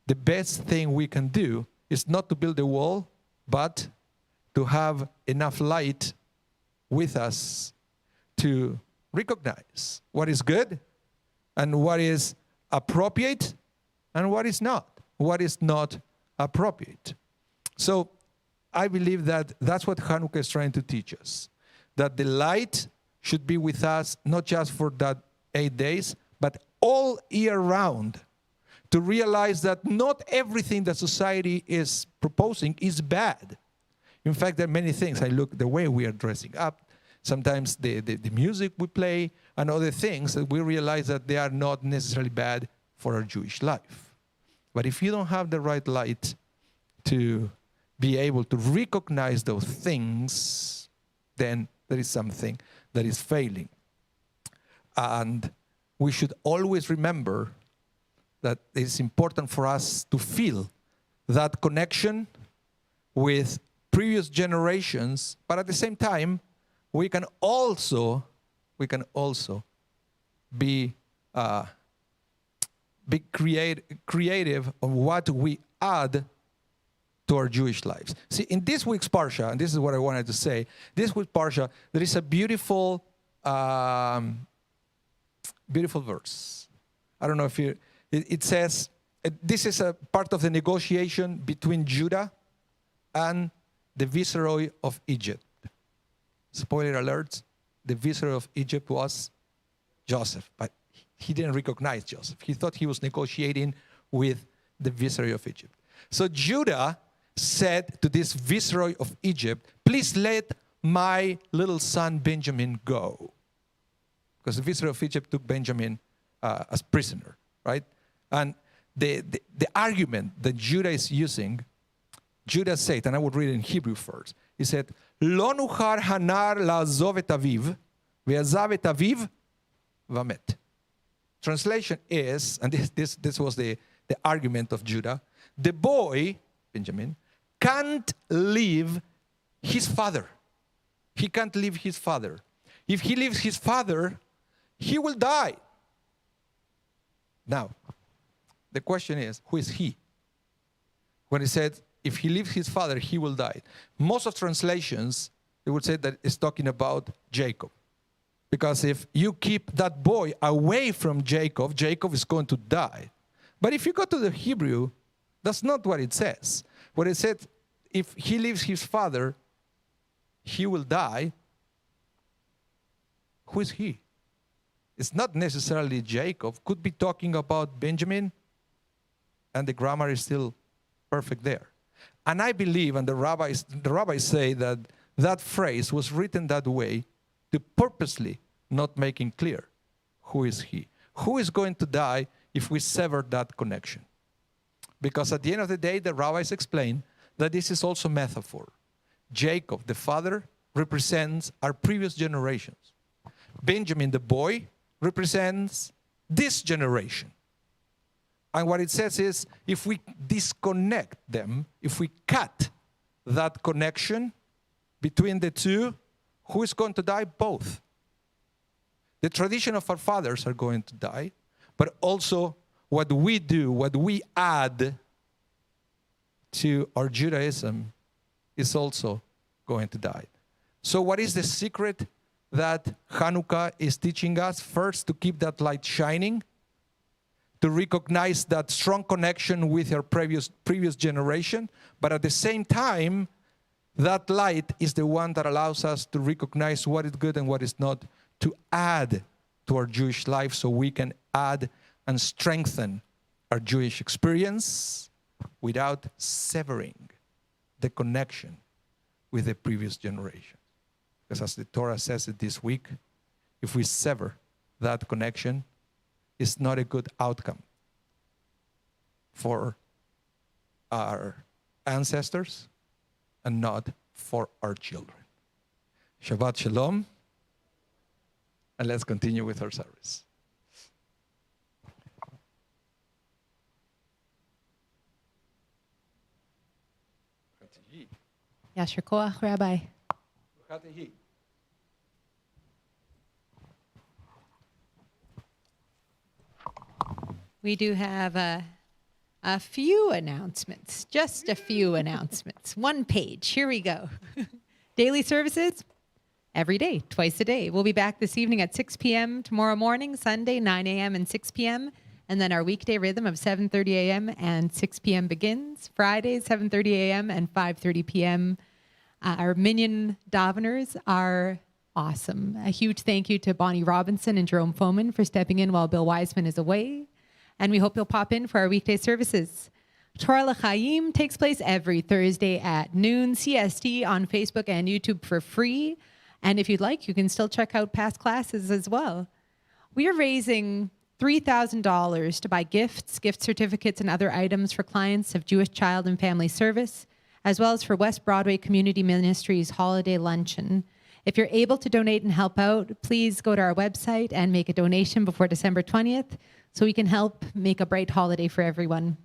The best thing we can do is not to build a wall, but to have enough light with us to recognize what is good and what is appropriate and what is not appropriate. So I believe that that's what Hanukkah is trying to teach us, that the light should be with us not just for that 8 days, but all year round, to realize that not everything that society is proposing is bad. In fact, there are many things. I look the way we are dressing up, sometimes the music we play, and other things that we realize that they are not necessarily bad for our Jewish life. But if you don't have the right light to be able to recognize those things, then there is something that is failing. And we should always remember that it's important for us to feel that connection with previous generations, but at the same time, we can also be creative on what we add to our Jewish lives. See, in this week's Parsha, and this is what I wanted to say, this week's Parsha, there is a beautiful verse. I don't know if it says, this is a part of the negotiation between Judah and the Viceroy of Egypt. Spoiler alert, the Viceroy of Egypt was Joseph, but he didn't recognize Joseph. He thought he was negotiating with the Viceroy of Egypt. So Judah said to this Viceroy of Egypt, please let my little son Benjamin go. Because the Viceroy of Egypt took Benjamin as prisoner, right? And the argument that Judah is using, Judah said, and I will read it in Hebrew first. He said, "Lo nuchar hanar la'azov et aviv, ve'azav et aviv, v'amet." Translation is, and this was the argument of Judah, the boy, Benjamin, can't leave his father. He can't leave his father. If he leaves his father, he will die. Now, the question is, who is he? When he said, if he leaves his father, he will die. Most of translations, they would say that it's talking about Jacob. Because if you keep that boy away from Jacob, Jacob is going to die. But if you go to the Hebrew, that's not what it says. What it said, if he leaves his father, he will die. Who is he? It's not necessarily Jacob. Could be talking about Benjamin, and the grammar is still perfect there. And I believe, and the rabbis say that that phrase was written that way to purposely not making clear who is he. Who is going to die if we sever that connection? Because at the end of the day, the rabbis explain that this is also metaphor. Jacob, the father, represents our previous generations. Benjamin, the boy, represents this generation. And what it says is, if we disconnect them, if we cut that connection between the two, who is going to die? Both. The tradition of our fathers are going to die, but also what we do, what we add to our Judaism is also going to die. So what is the secret that Hanukkah is teaching us? First, to keep that light shining, to recognize that strong connection with our previous generation, but at the same time, that light is the one that allows us to recognize what is good and what is not, to add to our Jewish life so we can add and strengthen our Jewish experience without severing the connection with the previous generation. Because as the Torah says it this week, if we sever that connection, it's not a good outcome for our ancestors and not for our children. Shabbat Shalom, and let's continue with our service. Yasher Koach, Rabbi. We do have a few announcements, just a few announcements. One page, here we go. Daily services, every day, twice a day. We'll be back this evening at 6 p.m. tomorrow morning, Sunday, 9 a.m. and 6 p.m. And then our weekday rhythm of 7:30 a.m. and 6 p.m. begins. Fridays, 7:30 a.m. and 5:30 p.m. Our Minyan daveners are awesome. A huge thank you to Bonnie Robinson and Jerome Foman for stepping in while Bill Wiseman is away. And we hope you'll pop in for our weekday services. Torah L'Chaim takes place every Thursday at noon CST on Facebook and YouTube for free. And if you'd like, you can still check out past classes as well. We are raising $3,000 to buy gifts, gift certificates, and other items for clients of Jewish Child and Family Service, as well as for West Broadway Community Ministries Holiday Luncheon. If you're able to donate and help out, please go to our website and make a donation before December 20th so we can help make a bright holiday for everyone.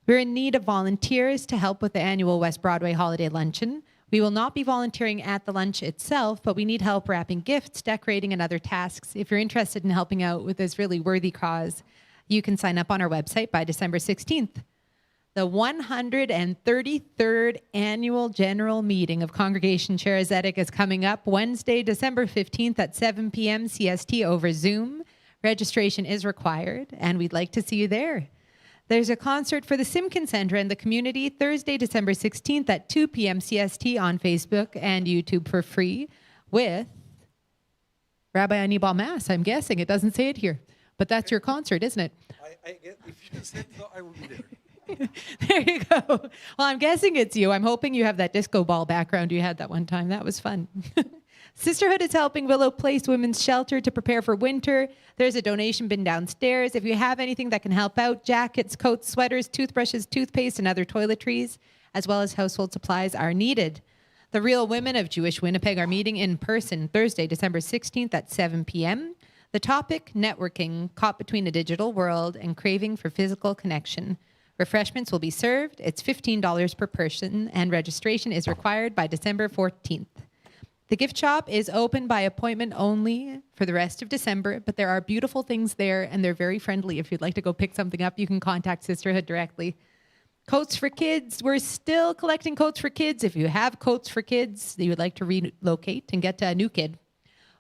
We're in need of volunteers to help with the annual West Broadway Holiday Luncheon. We will not be volunteering at the lunch itself, but we need help wrapping gifts, decorating, and other tasks. If you're interested in helping out with this really worthy cause, you can sign up on our website by December 16th. The 133rd Annual General Meeting of Congregation Chair Zedek is coming up Wednesday, December 15th at 7 p.m. CST over Zoom. Registration is required, and we'd like to see you there. There's a concert for the Simkin Center and the community Thursday, December 16th at 2 p.m. CST on Facebook and YouTube for free with Rabbi Anibal Mass. I'm guessing. It doesn't say it here, but that's your concert, isn't it? If you said so, I will be there. There you go. Well, I'm guessing it's you. I'm hoping you have that disco ball background you had that one time. That was fun. Sisterhood is helping Willow Place Women's Shelter to prepare for winter. There's a donation bin downstairs. If you have anything that can help out, jackets, coats, sweaters, toothbrushes, toothpaste, and other toiletries, as well as household supplies are needed. The Real Women of Jewish Winnipeg are meeting in person Thursday, December 16th at 7 p.m. The topic, networking, caught between a digital world and craving for physical connection. Refreshments will be served. It's $15 per person, and registration is required by December 14th. The gift shop is open by appointment only for the rest of December, but there are beautiful things there, and they're very friendly. If you'd like to go pick something up, you can contact Sisterhood directly. Coats for kids. We're still collecting coats for kids. If you have coats for kids that you would like to relocate and get a new kid,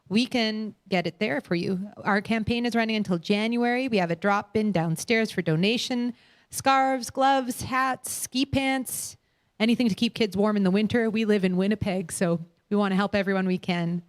we can get it there for you. Our campaign is running until January. We have a drop bin downstairs for donation. Scarves, gloves, hats, ski pants, anything to keep kids warm in the winter. We live in Winnipeg, so we want to help everyone we can.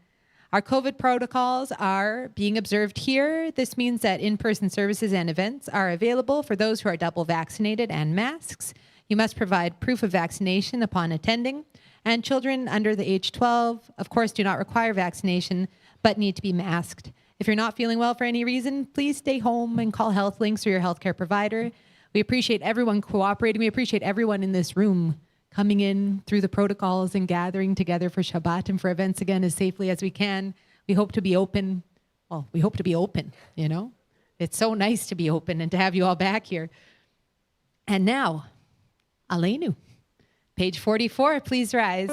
Our COVID protocols are being observed here. This means that in-person services and events are available for those who are double vaccinated and masks. You must provide proof of vaccination upon attending. And children under the age 12, of course, do not require vaccination, but need to be masked. If you're not feeling well for any reason, please stay home and call HealthLinks or your healthcare provider. We appreciate everyone cooperating. We appreciate everyone in this room coming in through the protocols and gathering together for Shabbat and for events again as safely as we can. We hope to be open. Well, we hope to be open, you know? It's so nice to be open and to have you all back here. And now, Aleinu. Page 44, please rise.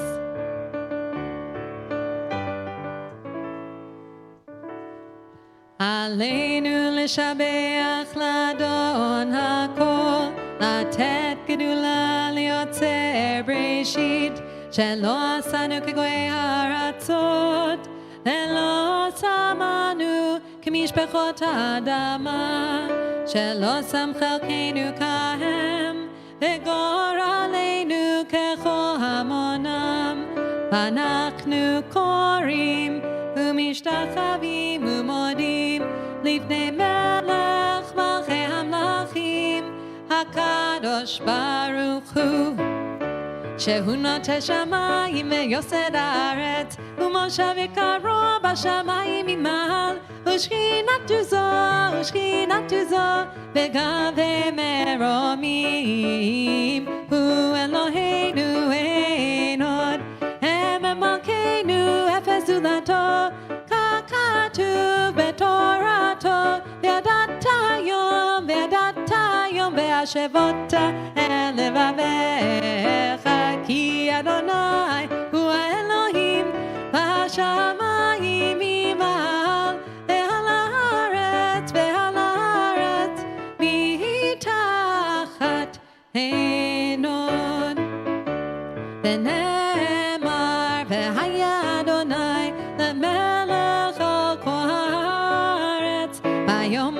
Aleinu l'shabeach l'adon hakol, לתת גדולה ליוצר בראשית, שלא עשנו כגויי הארצות, ולא שמנו כמשפחות האדמה, שלא שם חלקנו כהם, וגורלנו ככל המונם, ואנחנו קוראים ומשתחווים ומודים לפני מלך מלכי המלכים, הקדוש ברוך הוא, שהוא נוטה שמיים ויוסד הארץ, ומושב יקרו בשמיים ממעל, ושכינתו זו בגבי מרומים, הוא אלוהינו אין עוד, הם מלכנו אפס זולתו, ככתוב בתורתו, וידעת היום והשבות אל לבביך, כי אדוני הוא האלוהים בשמיים ממעל, ועל הארץ מתחת אין עוד. ונאמר והיה אדוני למלך על כל הארץ, ביום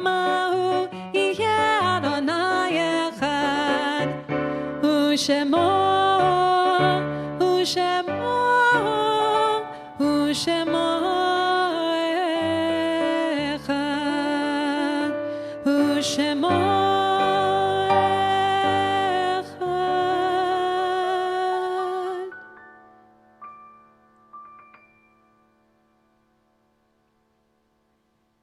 ההוא יהיה אדוני אחד, ושמו אחד, ושמו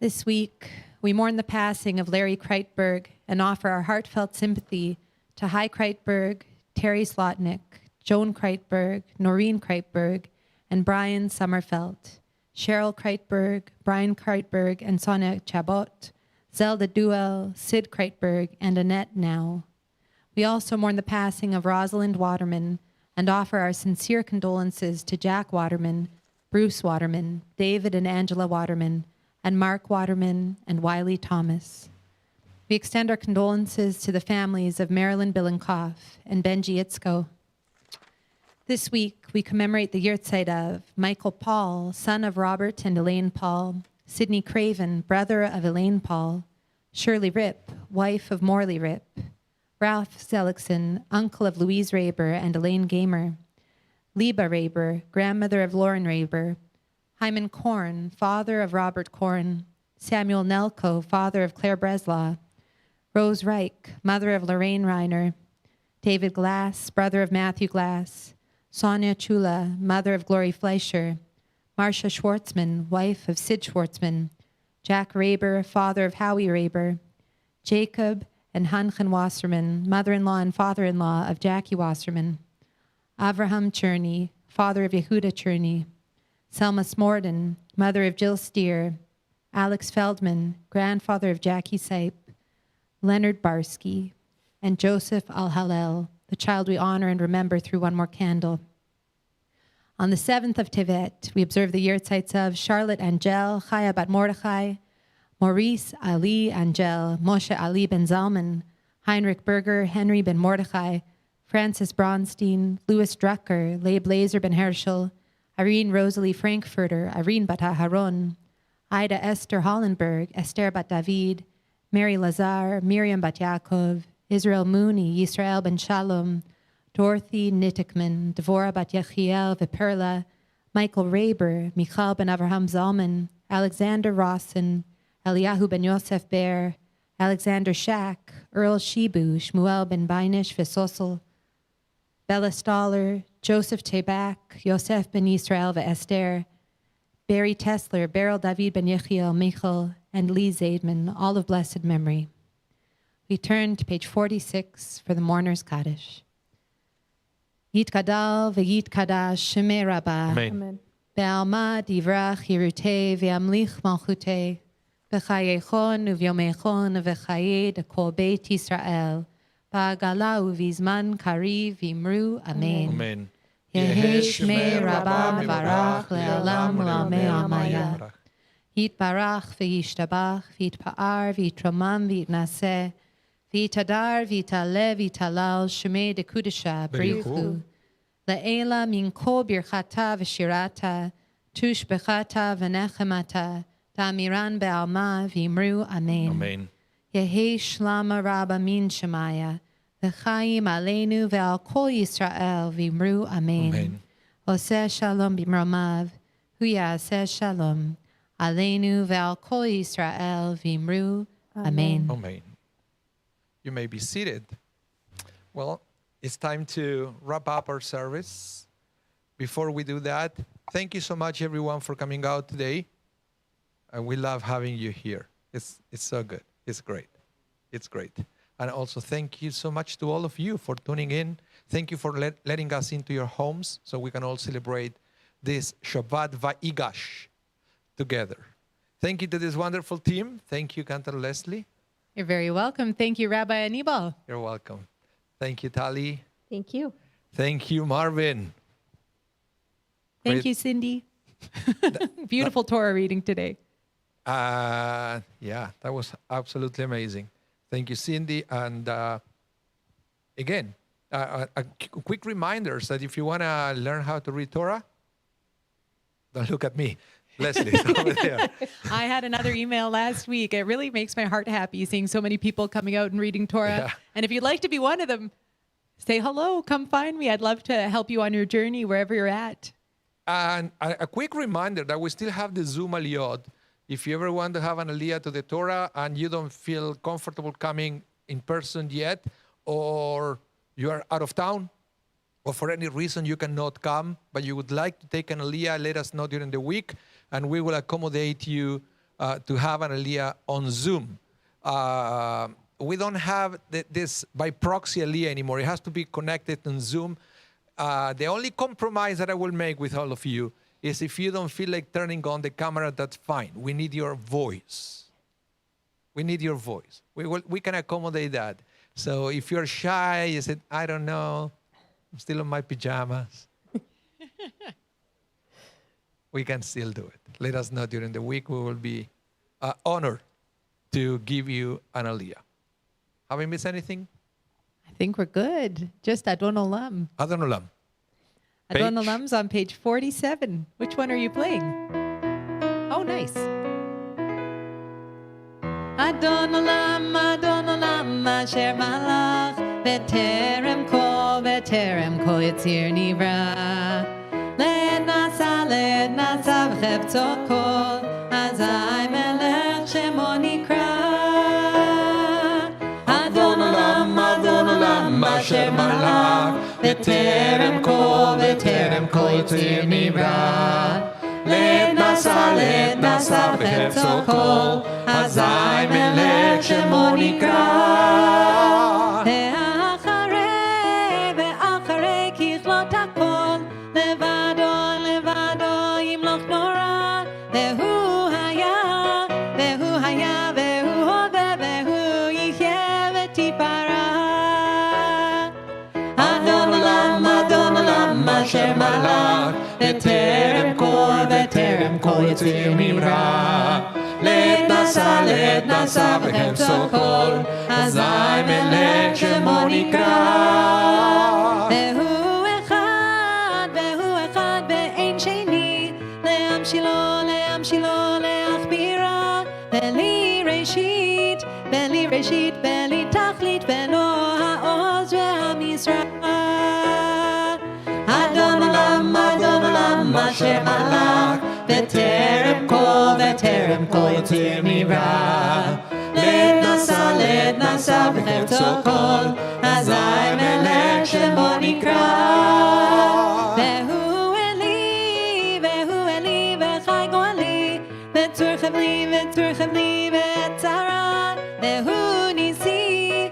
This week, we mourn the passing of Larry Kreitberg and offer our heartfelt sympathy to Hai Kreitberg, Terry Slotnick, Joan Kreitberg, Noreen Kreitberg, and Brian Sommerfeld, Cheryl Kreitberg, Brian Kreitberg, and Sonia Chabot, Zelda Duell, Sid Kreitberg, and Annette Now. We also mourn the passing of Rosalind Waterman and offer our sincere condolences to Jack Waterman, Bruce Waterman, David and Angela Waterman, and Mark Waterman and Wiley Thomas. We extend our condolences to the families of Marilyn Billenkoff and Benji Itzko. This week, we commemorate the yahrzeit of Michael Paul, son of Robert and Elaine Paul, Sidney Craven, brother of Elaine Paul, Shirley Ripp, wife of Morley Ripp, Ralph Zellickson, uncle of Louise Raber and Elaine Gamer, Liba Raber, grandmother of Lauren Raber, Hyman Korn, father of Robert Korn, Samuel Nelko, father of Claire Breslaw, Rose Reich, mother of Lorraine Reiner, David Glass, brother of Matthew Glass, Sonia Chula, mother of Glory Fleischer, Marcia Schwartzman, wife of Sid Schwartzman, Jack Raber, father of Howie Raber, Jacob and Hanchen Wasserman, mother-in-law and father-in-law of Jackie Wasserman, Avraham Cherney, father of Yehuda Cherney, Selma Smorden, mother of Jill Steer, Alex Feldman, grandfather of Jackie Sipe, Leonard Barsky, and Joseph Al-Halel, the child we honor and remember through one more candle. On the 7th of Tevet, we observe the yahrzeit of Charlotte Angel, Chaya Bat Mordechai, Maurice Ali Angel, Moshe Ali Ben Zalman, Heinrich Berger, Henry Ben Mordechai, Francis Bronstein, Louis Drucker, Leib Laser Ben Herschel, Irene Rosalie Frankfurter, Irene Bat Aharon, Ida Esther Hollenberg, Esther Bat David, Mary Lazar, Miriam Bat Yaakov, Israel Mooney, Yisrael Ben Shalom, Dorothy Nittickman, Devorah Bat Yechiel Viperla, Michael Raber, Michal Ben Avraham Zalman, Alexander Rawson, Eliyahu Ben Yosef Ber, Alexander Shack, Earl Shibu, Shmuel Ben Bainish Vesosel, Bella Stoller, Joseph Tebak, Yosef Ben Yisrael Esther, Barry Tesler, Beryl David Ben Yechiel, Michal, and Lee Zaidman, all of blessed memory. We turn to page 46 for the Mourner's Kaddish. Yitkadal v'yitkadash shemei Rabbah. Amen. Be'alma divrach yirutei ve'amlich malchutei. B'chayechon uvyomechon v'chayei dekol beit Yisrael. Ba'agala uvizman kariv v'imru amen. Amen. Yehei shmei Rabbah mevarach le'olam u'amei amaya. Yitbarach v'yishtabach v'yitpa'ar v'yitromam v'yitnaseh. V'yitadar v'yitaleh v'yitalal shemei dekudesha b'richu. Le'ela min kol birchata v'shirata tushbechata v'nechemata ta'amiran be'alma v'imru amen. Amen. Yehi shlama rabba min shemaya v'chaim aleinu ve'al kol Yisrael v'imru amen. Amen. Oseh shalom b'mromav hu ya'aseh shalom aleinu ve'al kol Yisrael v'imru amen. Amen. You may be seated. Well, it's time to wrap up our service. Before we do that, thank you so much, everyone, for coming out today. And we love having you here. It's so good. It's great. It's great. And also thank you so much to all of you for tuning in. Thank you for letting us into your homes so we can all celebrate this Shabbat Vayigash together. Thank you to this wonderful team. Thank you, Cantor Leslie. You're very welcome. Thank you, Rabbi Anibal. You're welcome. Thank you, Tali. Thank you. Thank you, Marvin. Thank Great. you, Cindy. Beautiful Torah reading today. Yeah, that was absolutely amazing. Thank you, Cindy. And again, a quick reminder that if you want to learn how to read Torah, don't look at me. Leslie's over there. I had another email last week. It really makes my heart happy seeing so many people coming out and reading Torah. Yeah. And if you'd like to be one of them, say hello, come find me. I'd love to help you on your journey wherever you're at. And a quick reminder that we still have the Zoom Aliyot. If you ever want to have an Aliyah to the Torah and you don't feel comfortable coming in person yet, or you are out of town, or for any reason you cannot come, but you would like to take an Aliyah, let us know during the week, and we will accommodate you to have an Aliyah on Zoom. We don't have this by proxy Aliyah anymore. It has to be connected on Zoom. The only compromise that I will make with all of you is if you don't feel like turning on the camera, that's fine. We need your voice. We need your voice. We can accommodate that. So if you're shy, you said, I don't know, I'm still in my pajamas. We can still do it. Let us know during the week. We will be honored to give you an Aliyah. Have I missed anything? I think we're good. Just Adon Olam. Adon Olam. Adon Olam's on page 47. Which one are you playing? Oh, nice. Adon Olam, Asher Malach, B'terem Kol Yitzir Nivra. Led Nasa V'chepto Kol, Azai Melech Shemo Nikra. Adon Olam, Asher Malach, B'terem Kol Yitzir Nivra. Led Nasa V'chepto Kol, Azai Melech Shemo Nikra. Ve'acharei kichlot hakol, Levado yimloch nora. Ve'hu haya, ve'hu hove, ve'hu yihye v'tipara. Adon Olam, Asher Malach, B'terem Kol Yitzir Nivra. Led Nasa V'chepto Kol, Azai Melech Shemo Nikra. Ve'hu echad ve'ein sheni. להמשילו להכבירה, בלי ראשית, בלי תכלית, ולא העוז והמשרה. אדון עולם אשר מלך, בטרם כל יציר נברא. לית נשא בחפצו כל, אזי מלך שמו נקרא. והוא אלי וחי גואלי, וצור חבלי וצרה. והוא ניסי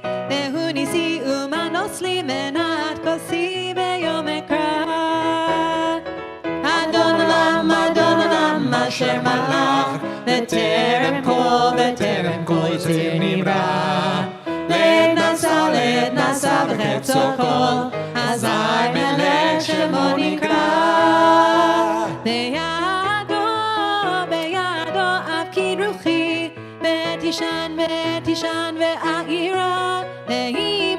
ומנוס לי מנת כוסי ביום אקרא. אדון עולם אשר מלך, בטרם כל יציר נברא. לית נשא בחפצו כל, אזי מלך שמו נקרא. בידו אפקיד רוחי, ותישן ואעירה. ועם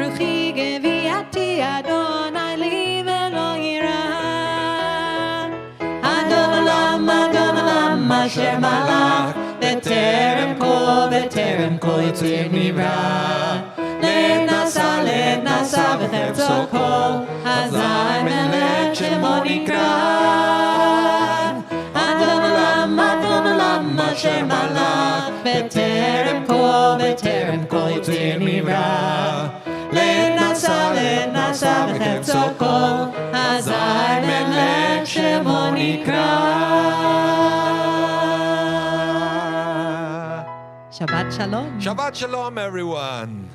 רוחי גוויעתי, אדוני לי ולא יירא. אדון עולם אשר מלך, בטרם כל יציר נברא. לית נשא בחפצו כל, אזי מלך שמו נקרא. אדון עולם אשר מלך, בטרם כל יציר נברא. לית נשא בחפצו כל, אזי מלך שמו נקרא. Shabbat Shalom. Shabbat Shalom, everyone.